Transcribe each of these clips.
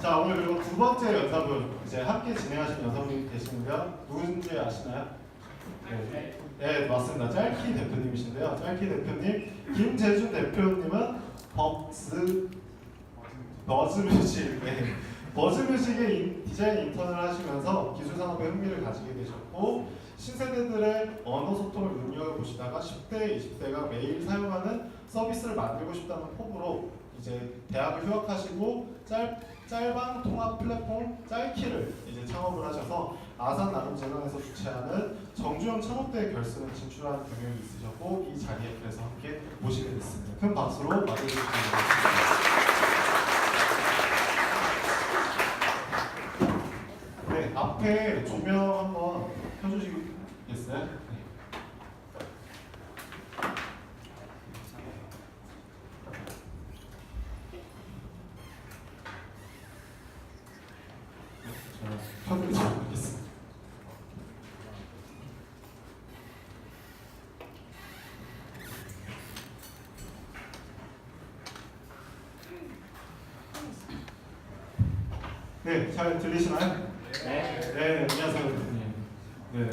자, 오늘 그리고 두 번째 연사분 이제 함께 진행하시는 여성분이 계시는데요. 누군지 아시나요? 네, 네 맞습니다. 짤키 대표님이신데요. 짤키 대표님, 김재준 대표님은 버즈뮤직, 네, 버즈뮤직의 디자인 인턴을 하시면서 기술 산업에 흥미를 가지게 되셨고 신세대들의 언어 소통을 눈여겨보시다가 10대, 20대가 매일 사용하는 서비스를 만들고 싶다는 포부로 이제 대학을 휴학하시고 짤방 통합 플랫폼 짤키를 이제 창업을 하셔서 아산 나눔재단에서 주최하는 정주영 창업대회 결승을 진출한 경력이 있으셨고 이 자리에 그래서 함께 모시게 됐습니다. 큰 박수로 맞이해주시기 바랍니다. 네, 앞에 조명 한번 켜주시겠어요? 네. 켜드리도록 하겠습니다. 네, 잘 들리시나요? 네. 네, 안녕하세요, 대표님. 네,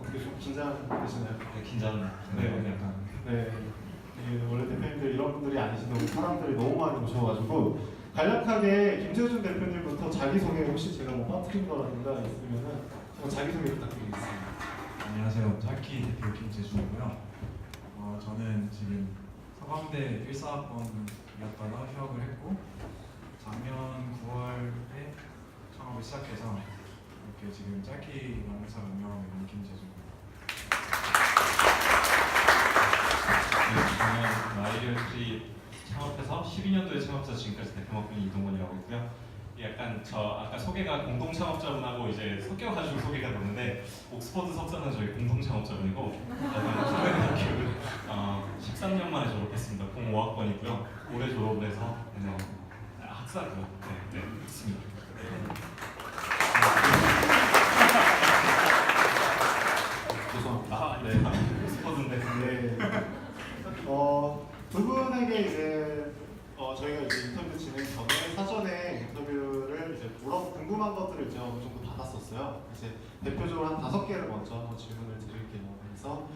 어떻게 좀 긴장되시나요? 네, 긴장. 네, 약간. 네, 원래 대표님들 이런 분들이 아니신데 사람들이 너무 많이 오셔가지고 간략하게 김재준 대표님부터 자기소개 혹시 제가 뭐 빠뜨린 거라든가 있으면은 자기소개 부탁드리겠습니다. 안녕하세요. 짤키 대표 김재준이고요. 저는 지금 서강대 1사학번이었다가 휴학을 했고 작년 9월에 창업을 시작해서 이렇게 지금 짤키 영상을 운영하고 있는 김재준입니다. 네, 저는 마이리얼트리 창업해서 12년도에 창업해서 지금까지 대표 맡고 있는 이동건이라고 있고요. 약간 저 아까 소개가 공동 창업자분하고 이제 섞여가지고 소개가 됐는데 옥스퍼드 석사는 저희 공동 창업자분이고 서울대학교를 13년 만에 졸업했습니다. 05학번이고요. 올해 졸업을 해서 학사고요. 네, 있습니다. 죄송합니다. 네, 옥스퍼드인데. 네. 두 분에게 이제 저희가 이제 인터뷰 진행 전에 사전에 인터뷰를 이제 궁금한 것들을 이제 어느 정도 받았었어요. 이제 대표적으로 한 5개를 먼저 한번 질문을 드릴게요. 그래서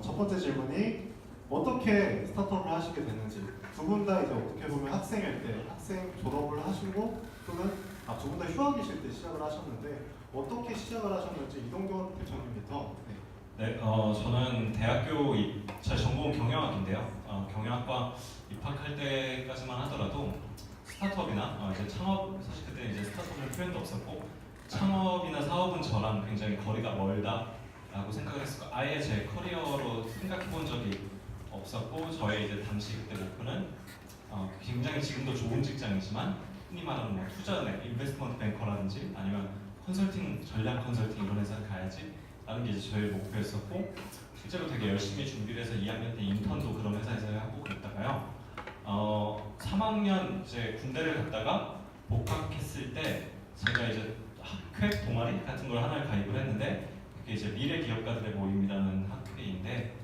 첫 번째 질문이 어떻게 스타트업을 하시게 됐는지, 두 분 다 이제 어떻게 보면 학생일 때 학생 졸업을 하시고 또는 두 분 다 휴학이실 때 시작을 하셨는데 어떻게 시작을 하셨는지 이동건 대표님부터. 네, 저는 제 전공은 경영학인데요. 경영학과 입학할 때까지만 하더라도 스타트업이나 이제 창업, 사실 그때 이제 스타트업은 표현도 없었고 창업이나 사업은 저랑 굉장히 거리가 멀다라고 생각을 했었고 아예 제 커리어로 생각해본 적이 없었고 저의 이제 당시 그때 목표는 굉장히 지금도 좋은 직장이지만 흔히 말하는 뭐 투자은행, 인베스트먼트 뱅커라든지 아니면 컨설팅, 전략 컨설팅 이런 회사를 가야지 라는 게 이제 저의 목표였었고 실제로 되게 열심히 준비를 해서 2학년 때 인턴도 그런 회사에서 하고 그랬다가요 3학년 이제 군대를 갔다가 복학했을 때 제가 이제 학회 동아리 같은 걸 하나를 가입을 했는데 그게 이제 미래 기업가들의 모임이라는 학회인데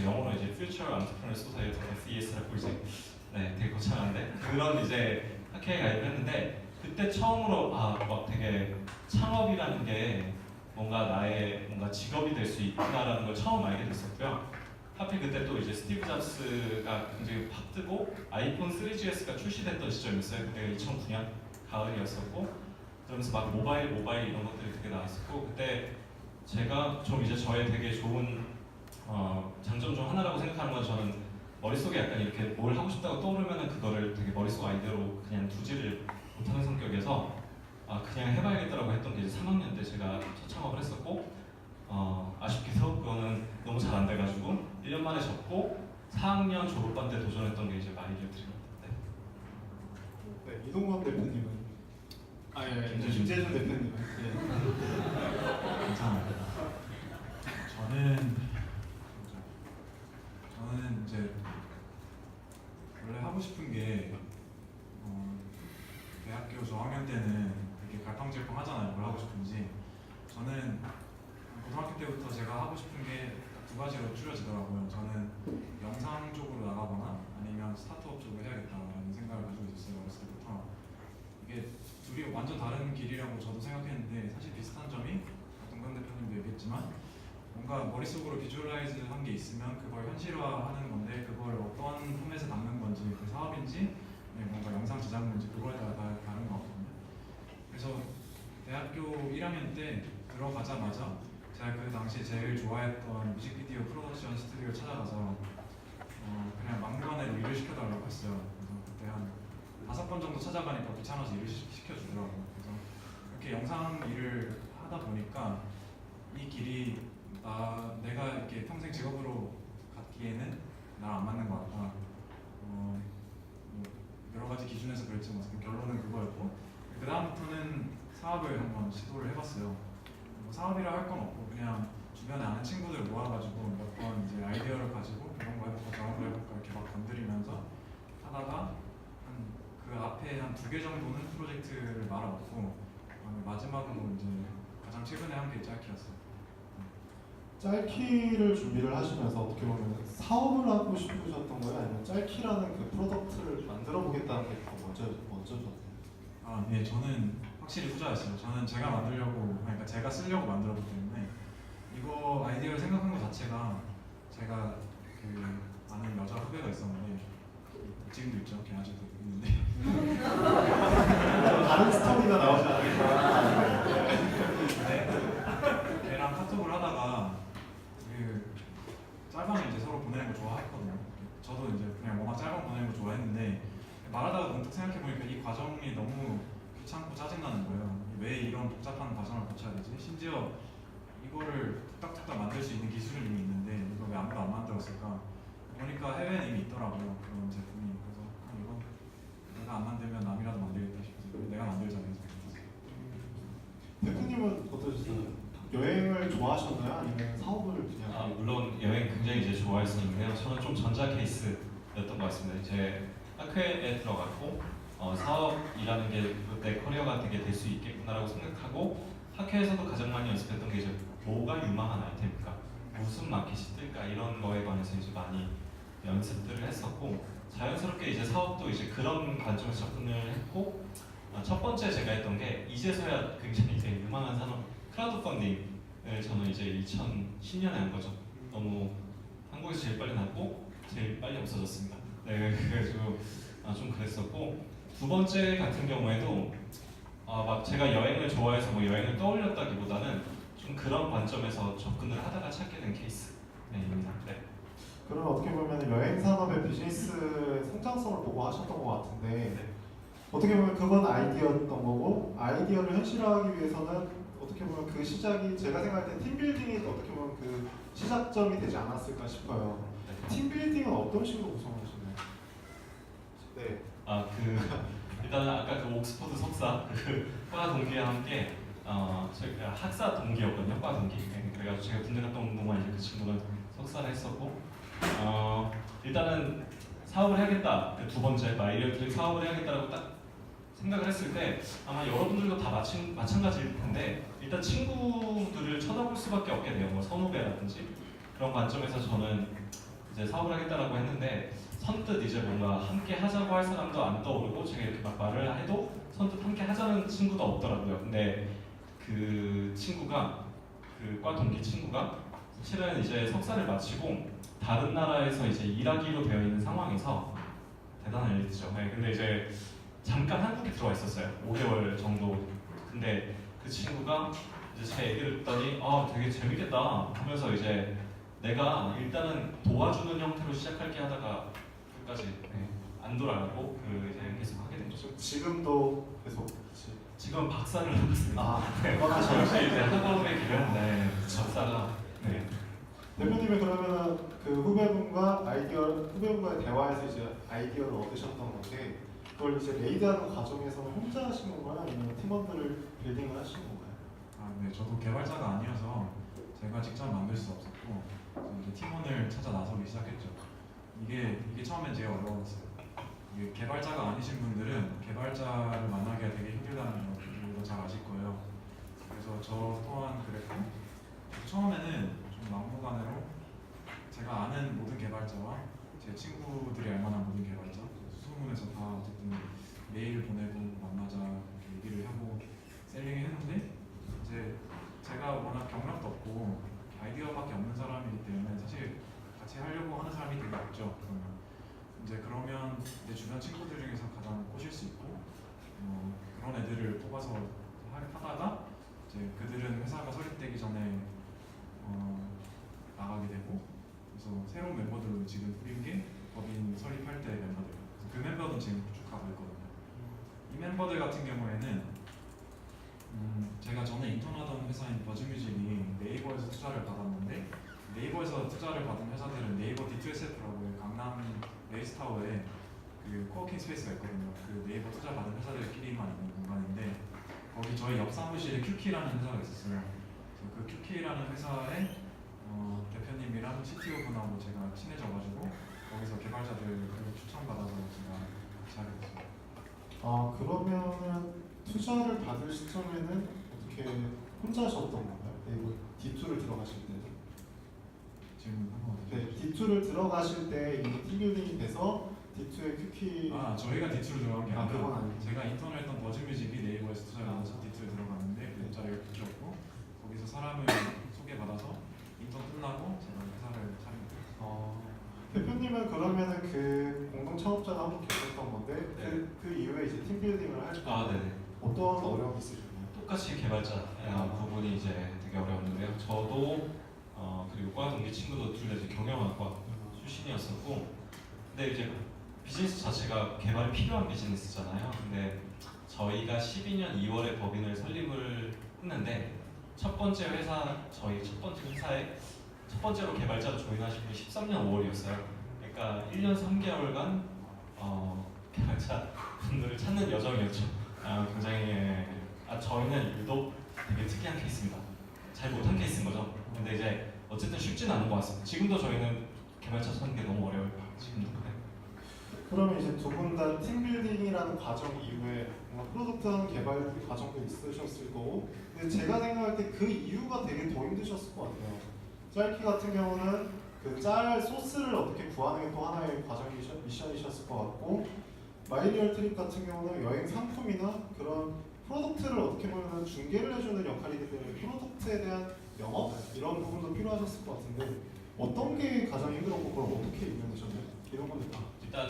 영어로 이제 Future Entrepreneur Society FES라고 이제 되게 거창한데 그런 이제 학회에 가입을 했는데 그때 처음으로 막 되게 창업이라는 게 뭔가 나의 직업이 될 수 있구나라는 걸 처음 알게 됐었고요. 하필 그때 또 이제 스티브 잡스가 굉장히 팍 뜨고 아이폰 3GS가 출시됐던 시절이었어요. 그때 2009년 가을이었었고 그러면서 막 모바일 이런 것들이 되게 나왔었고 그때 제가 좀 이제 저의 되게 좋은 장점 중 하나라고 생각하는 건 저는 머릿속에 약간 이렇게 뭘 하고 싶다고 떠오르면은 그거를 되게 머릿속 아이디어로 그냥 두지를 못하는 성격이어서 그냥 해봐야겠다라고 했던 게 이제 3학년 때 제가 첫 창업을 했었고 아쉽게도 그거는 너무 잘 안 돼가지고 1년 만에 접고 4학년 졸업반 때 도전했던 게 이제 마이리얼트리입니다. 네, 이동건 대표님은 김재준 대표님은 감사합니다. 저는 이제 원래 하고 싶은 게 대학교 저학년 때는 되게 갈팡질팡 하잖아요. 뭘 하고 싶은지. 저는 고등학교 때부터 제가 하고 싶은 게 두 가지로 줄여지더라고요. 저는 영상 쪽으로 나가거나 아니면 스타트업 쪽으로 해야겠다라는 생각을 가지고 있었어요. 어렸을 때부터. 이게 둘이 완전 다른 길이라고 저도 생각했는데 사실 비슷한 점이 동강 대표님도 얘기했지만 뭔가 머릿속으로 비주얼라이즈 한 게 있으면 그걸 현실화하는 건데 그걸 어떤 폼에서 담는 건지 그 사업인지 뭔가 영상 제작물인지 그거에 따라 다른 것 같거든요. 그래서 대학교 1학년 때 들어가자마자 제가 그 당시에 제일 좋아했던 뮤직비디오 프로덕션 스튜디오를 찾아가서 그냥 막무가내로 일을 시켜달라고 했어요. 그래서 그때 한 5번 정도 찾아가니까 귀찮아서 일을 시켜주더라고요. 그래서 이렇게 영상 일을 하다 보니까 이 길이 내가 이렇게 평생 직업으로 갖기에는 나랑 안 맞는 것 같다. 뭐 여러 가지 기준에서 그랬지 뭐 결론은 그거였고 그 다음부터는 사업을 한번 시도를 해봤어요. 뭐 사업이라 할 건 없고 그냥 주변에 아는 친구들 모아가지고 몇 번 이제 아이디어를 가지고 이런 거 해볼까 저런 거 해볼까 이렇게 막 건드리면서 하다가 그 앞에 한 2개 정도는 프로젝트를 말아먹고 마지막으로 이제 가장 최근에 한 게 짤키였어요. 짤키를 준비를 하시면서 어떻게 보면 사업을 하고 싶으셨던 거예요? 아니면 짤키라는 그 프로덕트를 만들어 보겠다는 게 먼저셨나요? 네, 저는 확실히 후자였어요. 저는 제가 만들려고, 그러니까 제가 쓰려고 만들었기 때문에 이거 아이디어를 생각한 것 자체가 제가 그 아는 여자 후배가 있었는데 지금도 있죠, 걔 아직도 있는데 다른 스토리가 나오지 않을까? 네, 걔랑 카톡을 하다가 그 짤방을 이제 서로 보내는 거 좋아했거든요. 저도 이제 그냥 뭐만 짤방 보내는 거 좋아했는데 말하다가 문득 생각해보니까 이 과정이 너무 귀찮고 짜증나는 거예요. 왜 이런 복잡한 과정을 거쳐야 되지? 심지어 이거를 뚝딱뚝딱 만들 수 있는 기술은 이미 있는데 이거 왜 아무도 안 만들었을까? 보니까 해외에 이미 있더라고요. 그런 제품이. 그래서 이거 내가 안 만들면 남이라도 만들겠다 싶어서 내가 만들자 해서. 대표님은 어떠셨어요? 여행을 좋아하셨나요? 아니면 사업을 그냥? 물론 여행 굉장히 이제 좋아했었는데요. 저는 좀 전자 케이스였던 것 같습니다. 이제 학회에 들어갔고 사업이라는 게 내 커리어가 되게 될 수 있겠구나라고 생각하고 학회에서도 가장 많이 연습했던 게 이제 뭐가 유망한 아이템일까, 무슨 마켓이 뜰까 이런 거에 관해서 이제 많이 연습들을 했었고 자연스럽게 이제 사업도 이제 그런 관점에서 접근을 했고 첫 번째 제가 했던 게 이제서야 굉장히 이제 유망한 산업 크라우드 펀딩을 저는 이제 2010년에 한 거죠. 너무 한국에서 제일 빨리 났고 제일 빨리 없어졌습니다. 네, 그래가지고 좀 그랬었고 두 번째 같은 경우에도 막 제가 여행을 좋아해서 뭐 여행을 떠올렸다기보다는 좀 그런 관점에서 접근을 하다가 찾게 된 케이스입니다. 네. 그럼 어떻게 보면 여행 산업의 비즈니스 성장성을 보고 하셨던 것 같은데 네. 어떻게 보면 그건 아이디어였던 거고 아이디어를 현실화하기 위해서는 어떻게 보면 그 시작이 제가 생각할 때 팀빌딩이 어떻게 보면 그 시작점이 되지 않았을까 싶어요. 네. 팀빌딩은 어떤 식으로 구성하시나요? 네. 일단은 아까 그 옥스퍼드 석사 과 동기와 함께 저희가 학사 동기였거든요. 과 동기. 네, 그래가지고 제가 군대 갔다 온 동안 이제 그 친구는 석사를 했었고 일단은 사업을 해야겠다. 그 두 번째 마이리얼 사업을 해야겠다라고 딱 생각을 했을 때 아마 여러분들도 다 마찬가지일 텐데 일단 친구들을 쳐다볼 수밖에 없게 돼요. 뭐 선후배라든지 그런 관점에서 저는 이제 사업을 하겠다라고 했는데 선뜻 이제 뭔가 함께 하자고 할 사람도 안 떠오르고 제가 이렇게 막 말을 해도 선뜻 함께 하자는 친구도 없더라고요. 근데 그 친구가 그 과 동기 친구가 실은 이제 석사를 마치고 다른 나라에서 이제 일하기로 되어 있는 상황에서 대단한 일이죠. 네, 근데 이제 잠깐 한국에 들어와 있었어요. 5개월 정도. 근데 그 친구가 이제 제 얘기를 듣더니 되게 재밌겠다 하면서 이제 내가 일단은 도와주는 형태로 시작할게 하다가 끝까지 안 돌아가고 이제 계속 하게 된 거죠. 지금도 계속 지금 박사를 하고 있습니다. 네. 역시 이제 학업의 길은 박사가 대표님이 그러면은 그 후배분과의 대화에서 이제 아이디어를 얻으셨던 건데 그걸 이제 레이드하는 과정에서는 혼자 하신 건가요? 아니면 팀원들을 빌딩을 하신 건가요? 네, 저도 개발자가 아니어서 제가 직접 만들 수 없었고 이제 팀원을 찾아 나서기 시작했죠. 이게 처음엔 제일 어려웠어요. 이게 개발자가 아니신 분들은 개발자를 만나기가 되게 힘들다는 걸 잘 아실 거예요. 그래서 저 또한 그랬고 처음에는 좀 막무가내로 제가 아는 모든 개발자와 제 친구들이 알만한 모든 개발자 수소문에서 다 어쨌든 메일 보내고 만나자 이렇게 얘기를 하고 따라서 하다가 이제 그들은 회사가 설립되기 전에 나가게 되고, 그래서 새로운 멤버들로 지금 꾸린 게 법인 설립할 때 멤버들. 그래서 그 멤버는 지금 쭉 가고 있거든요. 이 멤버들 같은 경우에는 제가 전에 인턴하던 회사인 버즈뮤직이 네이버에서 투자를 받았는데, 네이버에서 투자를 받은 회사들은 네이버 D2SF라고 강남 레이스타워에 그 코워킹 스페이스가 있거든요. 그 네이버 투자 받은 회사들끼리만 있는 공간인데, 거기 저희 옆 사무실에 큐키라는 회사가 있었어요. 그래서 그 큐키라는 회사의 대표님이랑 CTO 분하고 제가 친해져가지고 거기서 개발자들 추천받아서 제가 같이 하게 됐어요. 아 그러면은 투자를 받을 시점에는 어떻게 혼자 하셨던 건가요? 네, 뭐 D2를 들어가실 때. 지금 한번 네, D2를 들어가실 때 이미 팀빌딩이 돼서 D2의 큐키. 저희가 D2로 들어간 게 아, 아니라 그건 아니고. 제가 인턴을 했던 버즈뮤직이 네이버에서 투자를 받아서 D2에 들어갔는데 그 자리가 붙였고, 거기서 사람을 소개받아서 인턴 끝나고 제가 회사를 차리게 됐어요. 대표님은 그러면은 그 공동 창업자가 한번 계셨던 건데 네. 그 이후에 이제 팀빌딩을 할 때 네네. 어떤 어려움이 있으셨나요? 똑같이 개발자 부분이 이제 되게 어려웠는데요. 저도 그리고 과 동기 친구도 둘 다 이제 경영학과 출신이었었고, 근데 이제 비즈니스 자체가 개발이 필요한 비즈니스잖아요. 근데 저희가 12년 2월에 법인을 설립을 했는데 저희 첫 번째 회사에 첫 번째로 개발자로 조인하신 분이 13년 5월이었어요. 그러니까 1년 3개월간 개발자 분들을 찾는 여정이었죠. 굉장히 저희는 유독 되게 특이한 케이스입니다. 잘 못한 케이스인 거죠. 근데 이제 어쨌든 쉽진 않은 것 같습니다. 지금도 저희는 개발자 찾는 게 너무 어려워요. 지금도. 그러면 이제 두 분 다 팀빌딩이라는 과정 이후에 뭔가 프로덕트 개발 과정도 있으셨을 거고, 근데 제가 생각할 때 그 이유가 되게 더 힘드셨을 것 같아요. 짤키 같은 경우는 그 짤 소스를 어떻게 구하는 게 또 하나의 미션이셨을 것 같고, 마이리얼 트립 같은 경우는 여행 상품이나 그런 프로덕트를 어떻게 보면 중개를 해주는 역할이기 때문에 프로덕트에 대한 영업 이런 부분도 필요하셨을 것 같은데 어떤 게 가장 힘들었고 그걸 어떻게 이겨내셨나요? 이런 건 일단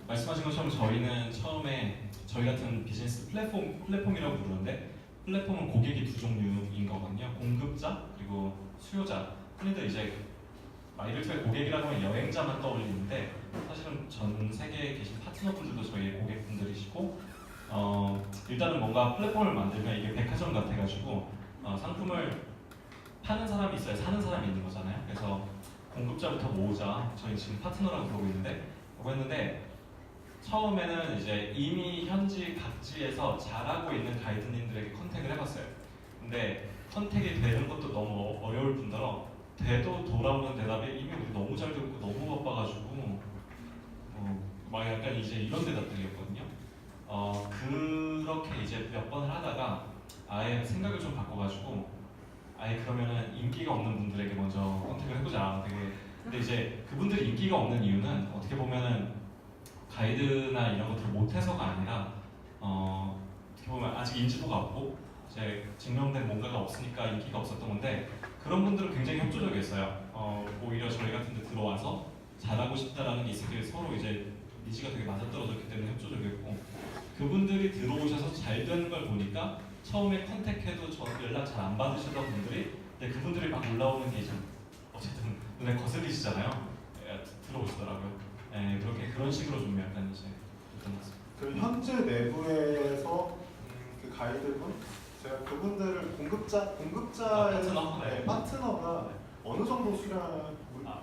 말씀하신 것처럼 저희는 처음에 저희 같은 비즈니스 플랫폼이라고 부르는데, 플랫폼은 고객이 두 종류인 거거든요. 공급자 그리고 수요자. 흔히들 이제 마이리얼의 고객이라고 하면 여행자만 떠올리는데 사실은 전 세계에 계신 파트너분들도 저희의 고객분들이시고, 일단은 뭔가 플랫폼을 만들면 이게 백화점 같아가지고 상품을 파는 사람이 있어야 사는 사람이 있는 거잖아요. 그래서 공급자부터 모으자. 저희 지금 파트너라고 그러고 했는데 처음에는 이제 이미 현지 각지에서 잘하고 있는 가이드님들에게 컨택을 해봤어요. 근데 컨택이 되는 것도 너무 어려울 뿐더러 돼도 돌아오는 대답이 이미 우리 너무 잘 되고 너무 바빠가지고 막 약간 이제 이런 대답들이었거든요. 그렇게 이제 몇 번을 하다가 아예 생각을 좀 바꿔가지고 아예 그러면은 인기가 없는 분들에게 먼저 컨택을 해보자. 근데 이제 그분들이 인기가 없는 이유는 어떻게 보면은 가이드나 이런 것들을 못해서가 아니라 어떻게 보면 아직 인지도가 없고 이제 증명된 뭔가가 없으니까 인기가 없었던 건데, 그런 분들은 굉장히 협조적이었어요. 오히려 저희 같은 데 들어와서 잘하고 싶다라는 게 있을 때 서로 이제 니즈가 되게 맞아떨어졌기 때문에 협조적이었고, 그분들이 들어오셔서 잘 되는 걸 보니까 처음에 컨택해도 연락 잘 안 받으시던 분들이 근데 그분들이 막 올라오는 게 좀 어쨌든 눈에 거슬리시잖아요. 들어오시더라고요. 그렇게 그런 식으로 좀 약간 이제 끝났습니다. 그럼 현재 내부에서 그 가이드분 제가 그분들을 공급자의 파트너가 어느 정도 수량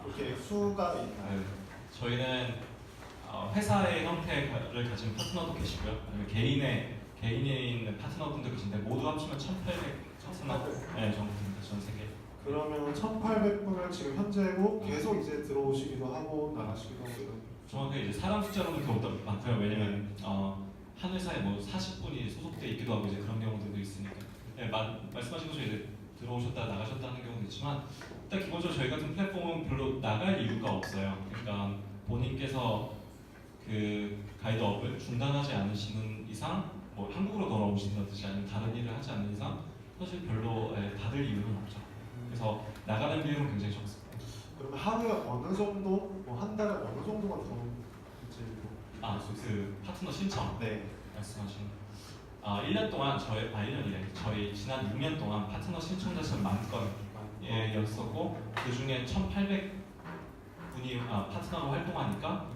이렇게 수가 있나요? 네. 저희는 회사의 형태를 가진 파트너도 계시고요. 아니면 개인에 있는 파트너분도 계신데 모두 합치면 1,800 파트너 정도 됩니다. 전 세계. 그러면 1,800분을 지금 현재고 계속 이제 들어오시기도 하고 나가시기도 하고 이런. 정확하게 이제 사람 숫자로는 그것보다 많고요. 왜냐면 한 회사에 뭐 40분이 소속돼 있기도 하고 이제 그런 경우들도 있으니까. 말씀하신 것처럼 이제 들어오셨다 나가셨다 하는 경우도 있지만, 일단 기본적으로 저희 같은 플랫폼은 별로 나갈 이유가 없어요. 그러니까 본인께서 그 가이드업을 중단하지 않으시는 이상, 뭐 한국으로 돌아오신다든지 아니면 다른 일을 하지 않는 이상 사실 별로 닫을 이유는 없죠. 그래서 나가는 비율은 굉장히 적습니다. 그러면 하루에 어느 정도, 뭐 한 달에 어느 정도가 들어오는지 그 파트너 신청 네. 말씀하신 1년 동안 저희 지난 6년 동안 파트너 신청자 수는 10,000건이었었고 그 중에 1,800분이 파트너로 활동하니까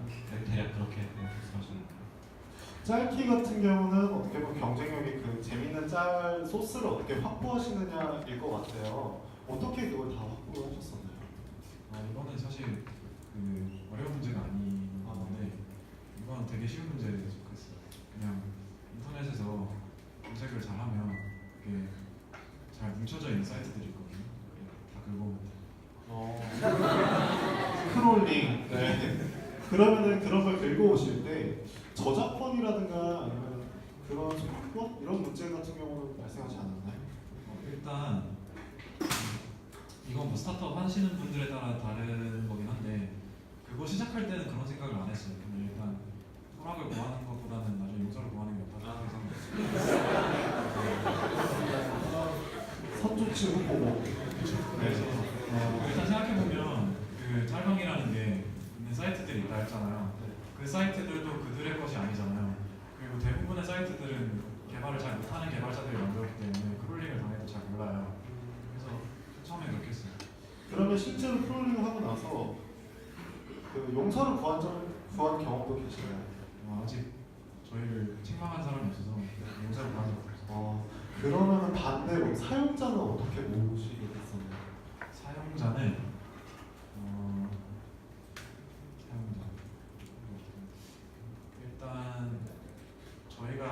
대략 그렇게 말씀하시는 거예요. 짤키 같은 경우는 어떻게 보면 경쟁력이 그 재밌는 짤 소스를 어떻게 확보하시느냐일 것 같아요. 어떻게 그걸 다 확보를 하셨었나요? 이거는 사실 그 어려운 문제가 아닌데 이건 되게 쉬운 문제에 속했어요. 그냥 인터넷에서 검색을 잘하면 이게 잘 뭉쳐져 있는 사이트들이 있거든요. 다 긁어보면 크롤링. 네. 그러면은 그런 걸 긁어오실 때 저작권이라든가 아니면 그런 소유권 이런 문제 같은 경우는 발생하지 않았나요? 일단 이건 뭐 스타트업 하시는 분들에 따라 다른 거긴 한데 그거 시작할 때는 그런 생각을 안 했어요. 그냥 일단 허락을 구하는 것보다는 나중에 용서를 구하는 게 낫다고 생각했어요. 선조치 후보고. 그래서 일단 생각해보면 그 짤방이라는 게 있는 사이트들이 있다 했잖아요. 그 사이트들도 그들의 것이 아니잖아요. 그리고 대부분의 사이트들은 개발을 잘 못하는 개발자들이 만들었기 때문에 크롤링을 당해도 잘 몰라요. 그래서 처음에 그렇게 했어요. 그러면 실제로 크롤링을 하고 나서 그 용서를 구한 경험도 계시나요? 아직 저희를 책망한 사람이 없어서 용서를 구한 적 없어요. 그러면은 반대로 사용자는 어떻게 모으시게 됐었나요? 사용자 일단 저희가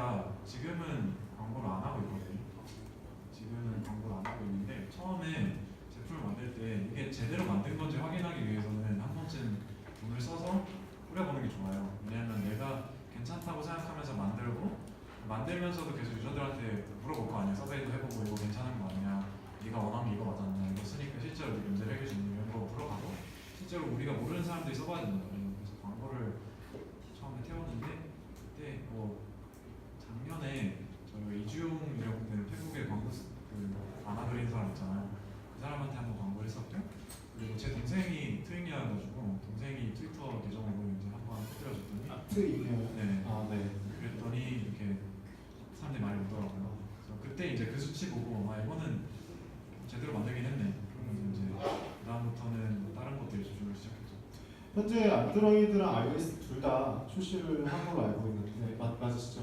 지금은 광고를 안 하고 있거든요. 지금은 광고를 안 하고 있는데 처음에 제품을 만들 때 이게 제대로 만든 건지 확인하기 위해서는 한 번쯤 돈을 써서 뿌려보는 게 좋아요. 왜냐하면 내가 괜찮다고 생각하면서 만들면서도 계속 유저들한테 물어볼 거 아니야. 서베이도 해보고 이거 괜찮은 거 아니냐, 네가 원하는 게 이거 맞았냐, 이거 쓰니까 실제로 네 문제를 해결 수 있는 이런 거 물어가고 실제로 우리가 모르는 사람들이 써봐야 된다. 그래서 광고를 처음에 태웠는데 그때 작년에 저희 이주용이라고 는 페북에 광고 만화 그리는 사람 있잖아요. 그 사람한테 한번 광고를 했었고 그리고 제 동생이 트윙이어가지고 동생이 트위터 계정으로 이제 한번 해드려줬더니 아트 이메일. 네. 네. 그랬더니 이렇게 사람들이 많이 오더라고요. 그래서 그때 이제 그 수치 보고 이거는 제대로 만들긴 했네. 그러면 이제 그다음부터는 뭐 다른 것들에 집중을 시작했죠. 현재 안드로이드랑 iOS 둘 다 출시를 한 걸로 알고 있는데 맞으시죠?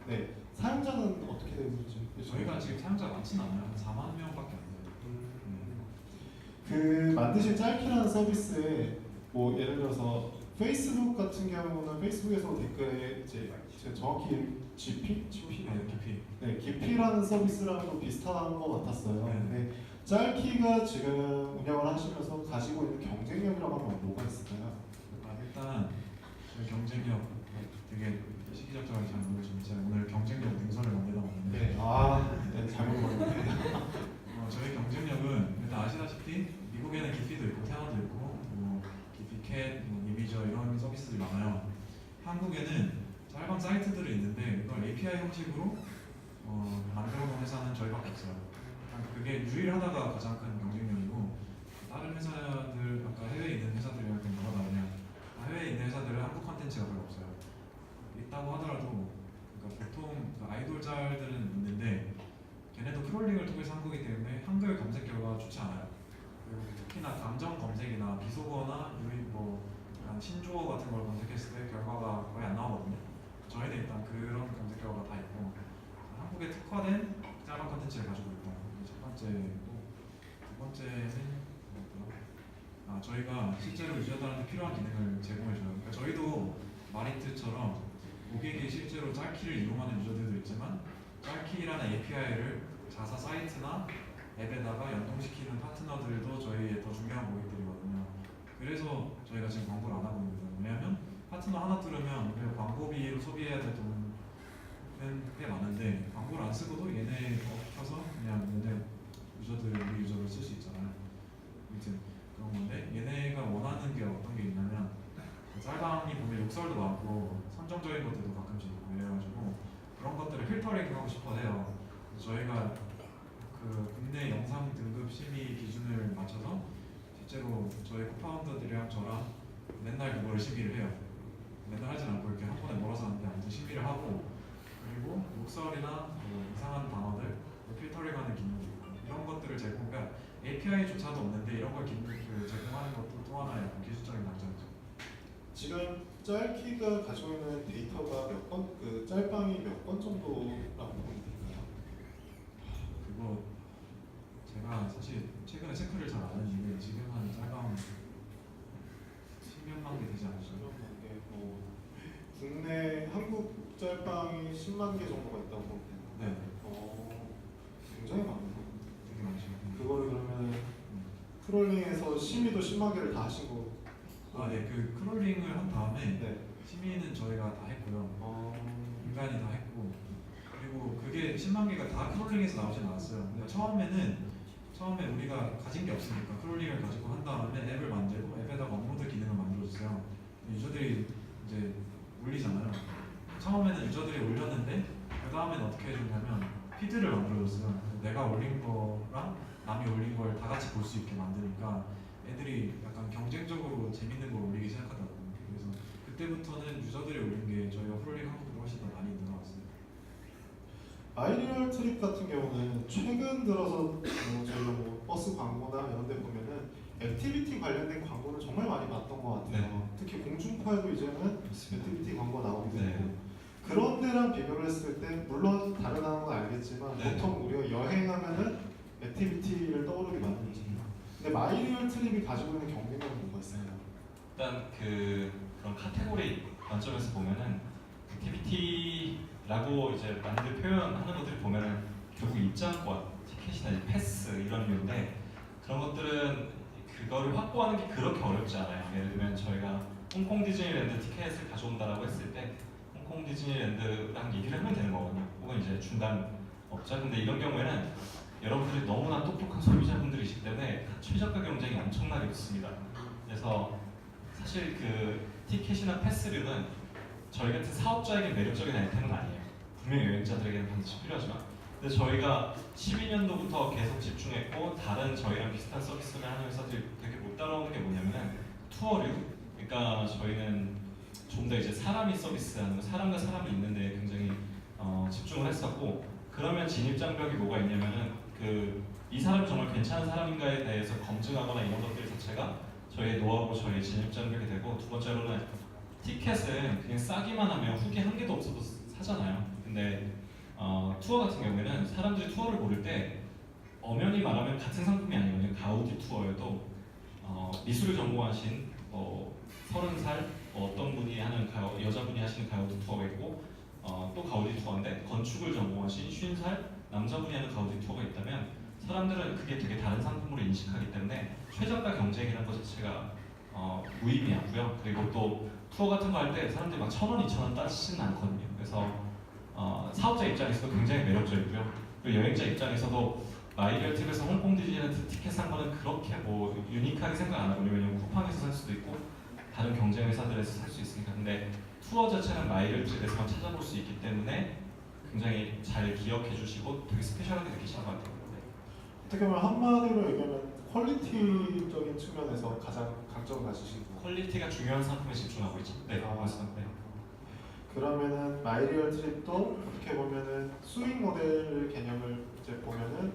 네. 사용자는 어떻게 되는지 저희가 지금 사용자가 많지는 않아요. 한 4만 명밖에 안 돼요. 그 만드신 짤키라는 서비스에 뭐 예를 들어서 페이스북 같은 경우는 페이스북에서 댓글에 이제 제가 정확히 GP? 깊이. 네, 기피라는 서비스랑도 비슷한 것 같았어요. 네. 근데 짤키가 지금 운영을 하시면서 가지고 있는 경쟁력이라고 하면 뭐가 있을까요? 일단 저희 경쟁력 되게 시기적절하게 잘 모르지만 제가 오늘 경쟁력 능선을 만들다 왔는데 네, 잘못 보였는데. 저희 경쟁력은 일단 아시다시피 미국에는 기피도 있고 테너도 있고 뭐 기피캣, 이미저 이런 서비스들이 많아요. 한국에는 짤방 사이트들이 있는데 이걸 API 형식으로 만들어 놓은 회사는 저희밖에 없어요. 그게 유일하다가 가장 큰 경쟁력이고 다른 회사들 아까 해외에 있는 회사들이랑 좀 뭐가 다르냐? 해외에 있는 회사들은 한국 컨텐츠가 별로 없어요. 있다고 하더라도 그러니까 보통 그 아이돌 짤들은 있는데 걔네도 크롤링을 통해서 한 거기 때문에 한글 검색 결과가 좋지 않아요. 그리고 특히나 감정 검색이나 비속어나 약간 신조어 같은 걸 검색했을 때 결과가 거의 안 나오거든요. 저희는 일단 그런 검색 결과가 다 있고 한국에 특화된 짤방 컨텐츠를 가지고 있다. 첫 번째고 두 번째는 저희가 실제로 유저들한테 필요한 기능을 제공해줘요. 그러니까 저희도 마리트처럼 고객이 실제로 짤키를 이용하는 유저들도 있지만 짤키라는 API를 자사 사이트나 앱에다가 연동시키는 파트너들도 저희의 더 중요한 고객들이거든요. 그래서 저희가 지금 광고를 안 하고 있는 거예요. 왜냐하면 파트너 하나 뚫으면 우리가 광고비로 소비해야 될 돈은 꽤 많은데 광고를 안 쓰고도 얘네 켜서 그냥 얘네 우리 유저를 쓸 수 있잖아요. 아무튼 그런 건데 얘네가 원하는 게 어떤 게 있냐면 짤방이 보면 욕설도 많고 선정적인 것들도 가끔씩 있고 이래가지고 그런 것들을 필터링하고 싶어 해요. 그래서 저희가 그 국내 영상 등급 심의 기준을 맞춰서 실제로 저희 코파운더들이랑 저랑 맨날 그거를 심의를 해요. 맨날 하진 않고 이렇게 한 번에 몰아서 하는데 아무튼 심의를 하고 그리고 욕설이나 뭐 이상한 단어들 필터링하는 기능도 있고 이런 것들을 제공, 그러니까 API조차도 없는데 이런 걸 제공하는 것도 또 하나의 약간 기술적인 장점이죠. 지금 짤키가 가지고 있는 데이터가 몇 건, 그 짤방이 몇 건 정도라고 보면 될까요? 그거 제가 사실 최근에 체크를 잘 안 했는데 지금 한 짤방 10몇만 개 되지 않을까요? 10만 개, 뭐 국내 한국 짤방이 10만 개 정도가 있다고 보면 되나요? 네, 굉장히 많네요. 되게 많죠. 그거를 그러면 크롤링에서 심의도 10만 개를 다 하신 거. 네, 그 크롤링을 한 다음에 네. 심의는 저희가 다 했고요. 어, 인간이 다 했고 그리고 그게 10만 개가 다 크롤링에서 나오진 않았어요. 근데 처음에 우리가 가진 게 없으니까 크롤링을 가지고 한 다음에 앱을 만들고 앱에다가 업로드 기능을 만들어주세요. 유저들이 이제 올리잖아요. 처음에는 유저들이 올렸는데 그 다음에는 어떻게 해줬냐면 피드를 만들어줬어요. 내가 올린 거랑 남이 올린 걸 다 같이 볼 수 있게 만드니까 애들이 약간 경쟁적으로 재밌는 걸 올리기 시작하더라고요. 그래서 그때부터는 유저들이 올린 게 저희가 프롤링 한 것보다 훨씬 더 많이 늘어났어요. 아이리얼 트립 같은 경우는 최근 들어서 뭐 저희가 뭐 버스 광고나 이런 데 보면은 액티비티 관련된 광고를 정말 많이 봤던 것 같아요. 네. 특히 공중파에도 이제는 액티비티 광고 나오게 되고 네. 그런 데랑 비교를 했을 때 물론 다르다는 건 알겠지만 네. 보통 우리가 여행하면은 액티비티를 떠오르게 만들죠. 근데 마이리얼 트립이 가지고 있는 경쟁력은 뭐가 있어요? 일단 그런 카테고리 관점에서 보면은 액티비티라고 이제 많이들 표현하는 것들을 보면은 결국 입장권, 티켓이나 이제 패스 이런 류인데 그런 것들은 그거를 확보하는 게 그렇게 어렵지 않아요. 예를 들면 저희가 홍콩 디즈니랜드 티켓을 가져온다라고 했을 때 홍콩 디즈니랜드랑 얘기를 하면 되는 거거든요. 혹은 이제 중간 업자. 근데 이런 경우에는 여러분들이 너무나 똑똑한 소비자분들이시기 때문에 최저가 경쟁이 엄청나게 좋습니다. 그래서 사실 그 티켓이나 패스류는 저희 같은 사업자에게 매력적인 아이템은 아니에요. 분명히 여행자들에게는 반드시 필요하지만 근데 저희가 12년도부터 계속 집중했고 다른 저희랑 비슷한 서비스를 하는 회사들이 되게 못 따라오는 게 뭐냐면은 투어류. 그러니까 저희는 좀 더 이제 사람이 서비스하는 거, 사람과 사람이 있는데 굉장히 집중을 했었고 그러면 진입 장벽이 뭐가 있냐면은 이 사람이 정말 괜찮은 사람인가에 대해서 검증하거나 이런 것들 자체가 저희의 노하우고 저희의 진입 장벽이 되고 두 번째로는 티켓은 그냥 싸기만 하면 후기 한 개도 없어도 사잖아요. 근데 투어 같은 경우에는 사람들이 투어를 고를 때 엄연히 말하면 같은 상품이 아니거든요. 가우디 투어여도 미술을 전공하신 30살 어떤 분이 하는 여자분이 하시는 가우디 투어가 있고 또 가우디 투어인데 건축을 전공하신 50살 남자분이 하는 가우디 투어가 있다면 사람들은 그게 되게 다른 상품으로 인식하기 때문에 최저가 경쟁이라는 것 자체가 무의미하고요. 그리고 또 투어 같은 거 할 때 사람들이 막 1,000원, 2,000원 따지지는 않거든요. 그래서 사업자 입장에서도 굉장히 매력적이고요. 그리고 여행자 입장에서도 마이리얼 팁에서 홍콩 디즈니랜드 티켓 산 거는 그렇게 뭐 유니크하게 생각 안 하거든요. 왜냐면 쿠팡에서 살 수도 있고 다른 경쟁 회사들에서 살 수 있으니까. 근데 투어 자체는 마이리얼 팁에서만 찾아볼 수 있기 때문에 굉장히 잘 기억해 주시고 되게 스페셜하게 느끼시는 것 같아요. 네. 어떻게 보면 한마디로 얘기하면 퀄리티적인 측면에서 가장 강점을 가지신 분. 퀄리티가 중요한 상품에 집중하고 있죠. 네, 맞습니다. 네. 그러면은 마이리얼 트립도 어떻게 보면은 수익 모델 개념을 이제 보면은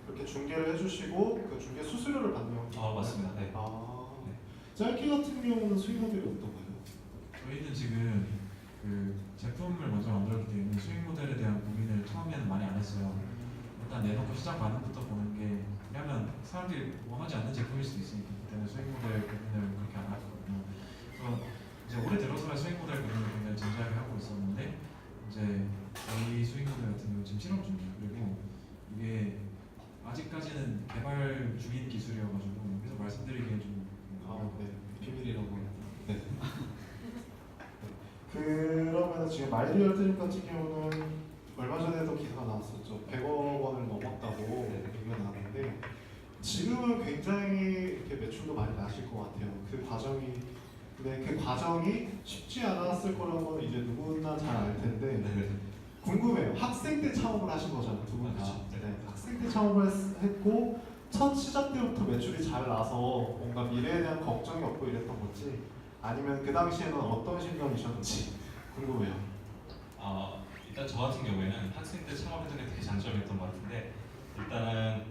이렇게 중개를 해주시고 그 중개 수수료를 받는 형태. 맞습니다. 네. 네. 짤키 같은 경우는 수익 모델이 어떤가요? 저희는 지금 그 제품을 먼저 만들었기 때문에 수익 모델에 대한 고민을 처음에는 많이 안 했어요. 일단 내놓고 시장 반응부터 보는 게, 왜냐면 사람들이 원하지 않는 제품일 수도 있으니까 그때는 수익 모델 고민을 그렇게 안 하거든요. 그래서 이제 올해 들어서야 수익 모델 고민을 굉장히 진지하게 하고 있었는데 이제 저희 수익 모델 같은 경우 지금 실험 중이에요. 그리고 이게 아직까지는 개발 중인 기술이어가지고 여기서 말씀드리기엔 좀 네. 비밀이라고. 네. 그러면 지금 마이리얼 트립 같은 경우는 얼마 전에도 기사가 나왔었죠. 100억 원을 넘었다고 얘기가 나왔는데 지금은 굉장히 이렇게 매출도 많이 나실 것 같아요. 근데 그 과정이 쉽지 않았을 거라고는 이제 누구나 잘 알 텐데 네. 궁금해요. 학생 때 창업을 하신 거잖아요, 두 분 다. 그렇죠. 네. 학생 때 창업을 했고 첫 시작 때부터 매출이 잘 나서 뭔가 미래에 대한 걱정이 없고 이랬던 건지 아니면 그 당시에는 어떤 심정이셨는지 궁금해요. 일단 저 같은 경우에는 학생 때 창업했던 게 되게 장점이었던 것 같은데 일단은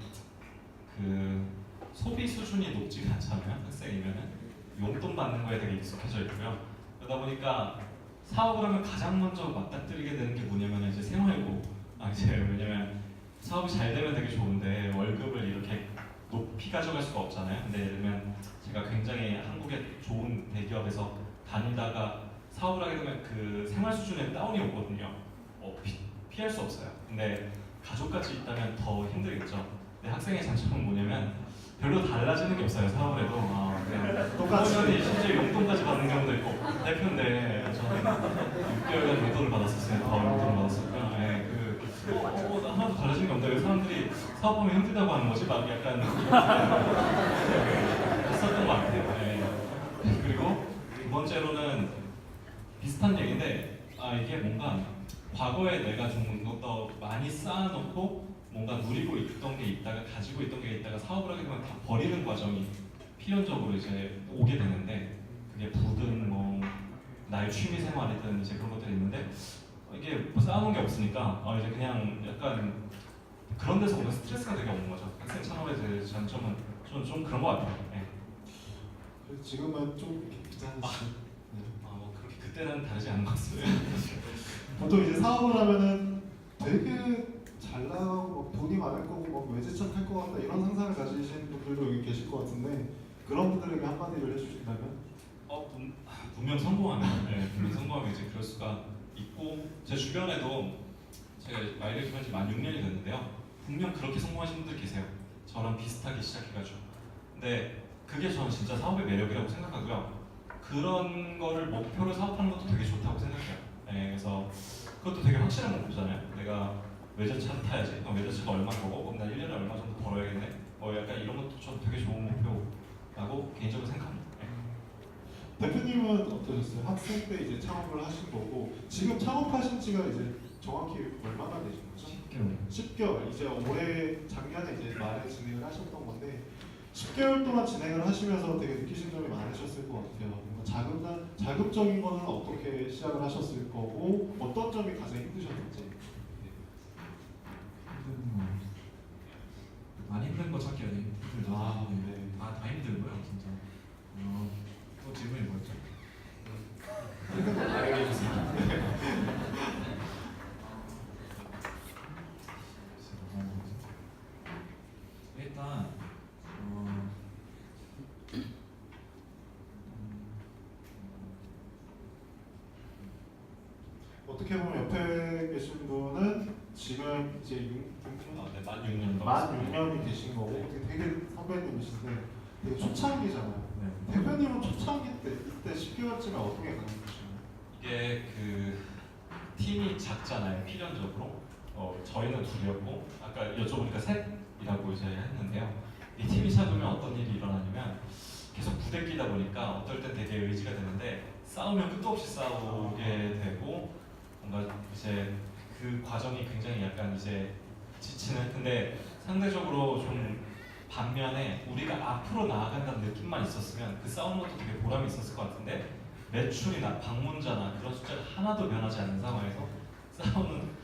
그 소비 수준이 높지가 않잖아요. 학생이면은 용돈 받는 거에 되게 익숙해져 있고요. 그러다 보니까 사업을 하면 가장 먼저 맞닥뜨리게 되는 게 뭐냐면 이제 생활고 이제 왜냐면 사업이 잘 되면 되게 좋은데 월급을 이렇게 높이 가져갈 수가 없잖아요. 근데 예를 들면 제가 굉장히 한국의 좋은 대기업에서 다니다가 사업을 하게 되면 그 생활 수준에 다운이 오거든요. 피할 수 없어요. 근데 가족까지 있다면 더 힘들겠죠. 근데 학생의 장점은 뭐냐면 별로 달라지는 게 없어요. 사업을 해도 그냥 똑같이. 실제 용돈까지 받는 경우도 있고 대표인데 저는 6개월간 용돈을 받았었어요. 더 용돈을 받았었고요. 네, 하나도 달라진 게 없는데 왜 사람들이 사업하면 힘들다고 하는 거지? 막 약간 했었던 것 같아요. 네. 그리고 두 번째로는 비슷한 얘기인데 이게 뭔가 과거에 내가 좀 더 많이 쌓아놓고 뭔가 누리고 있던 게 있다가 가지고 있던 게 있다가 사업을 하게 되면 다 버리는 과정이 필연적으로 이제 오게 되는데 그게 부든 뭐 나의 취미 생활이든 이제 그런 것들이 있는데 이게 뭐 쌓아놓은 게 없으니까 이제 그냥 약간 그런 데서 오는 스트레스가 되게 없는 거죠. 학생 창업에 대한 장점은 좀 그런 것 같아요. 네. 그래서 지금은 좀 이렇게 귀찮으시. 뭐 그렇게 그때는 다르지 않은 것 같습니다. 보통 이제 사업을 하면은 되게 잘 나가고 막 돈이 많을 거고 막 외제차 탈 것 같다 이런 상상을 가지신 분들도 여기 계실 것 같은데 그런 분들에게 한마디를 해주신다면? 분명 성공하면, 분명 성공하면 이제 그럴 수가 있고 제 주변에도 제가 마이를 기반한 지 만 6년이 됐는데요. 분명 그렇게 성공하신 분들 계세요. 저랑 비슷하게 시작해가지고. 근데 그게 저는 진짜 사업의 매력이라고 생각하고요. 그런 거를 목표로 사업하는 것도 되게 좋다고 생각해요. 그래서 그것도 되게 확실한 목표잖아요. 내가 외제차를 타야지. 외제차가 얼마인 거고, 그럼 나 1년에 얼마 정도 벌어야겠네. 약간 이런 것도 좀 되게 좋은 목표라고 개인적으로 생각합니다. 대표님은 어떠셨어요? 학생 때 이제 창업을 하신 거고 지금 창업하신 지가 이제 정확히 얼마나 되신 거죠? 10개월. 10개월. 이제 올해 작년에 이제 말에 진행을 하셨던 건데 10개월 동안 진행을 하시면서 되게 느끼신 점이 많으셨을 것 같아요. 뭔가 자극적인 거는 어떻게 시작을 하셨을 거고 어떤 점이 가장 힘드셨는지. 많이 힘든 거 찾기 아니 힘들죠. 네. 다 힘들고요, 진짜. 또 질문이 뭐였죠? 다르게 해주세요. 일단 어떻게 보면 옆에 계신 분은 지금 이제 네, 만 6년 만 6년이 되신 거고 되게 선배님이신데 되게 초창기잖아요. 네. 대표님은 초창기 때 이때 10개월쯤에 어떻게 가능하시나요? 이게 그 팀이 작잖아요. 필연적으로. 저희는 둘이었고 아까 여쭤보니까 셋이라고 이제 했는데요. 이 팀이 작으면 어떤 일이 일어나냐면 계속 부대끼다 보니까 어떨 땐 되게 의지가 되는데 싸우면 끝도 없이 싸우게 되고 뭔가 이제 그 과정이 굉장히 약간 이제 지치는. 근데 상대적으로 좀 반면에 우리가 앞으로 나아간다는 느낌만 있었으면 그 싸우는 것도 되게 보람이 있었을 것 같은데 매출이나 방문자나 그런 숫자가 하나도 변하지 않는 상황에서 싸우는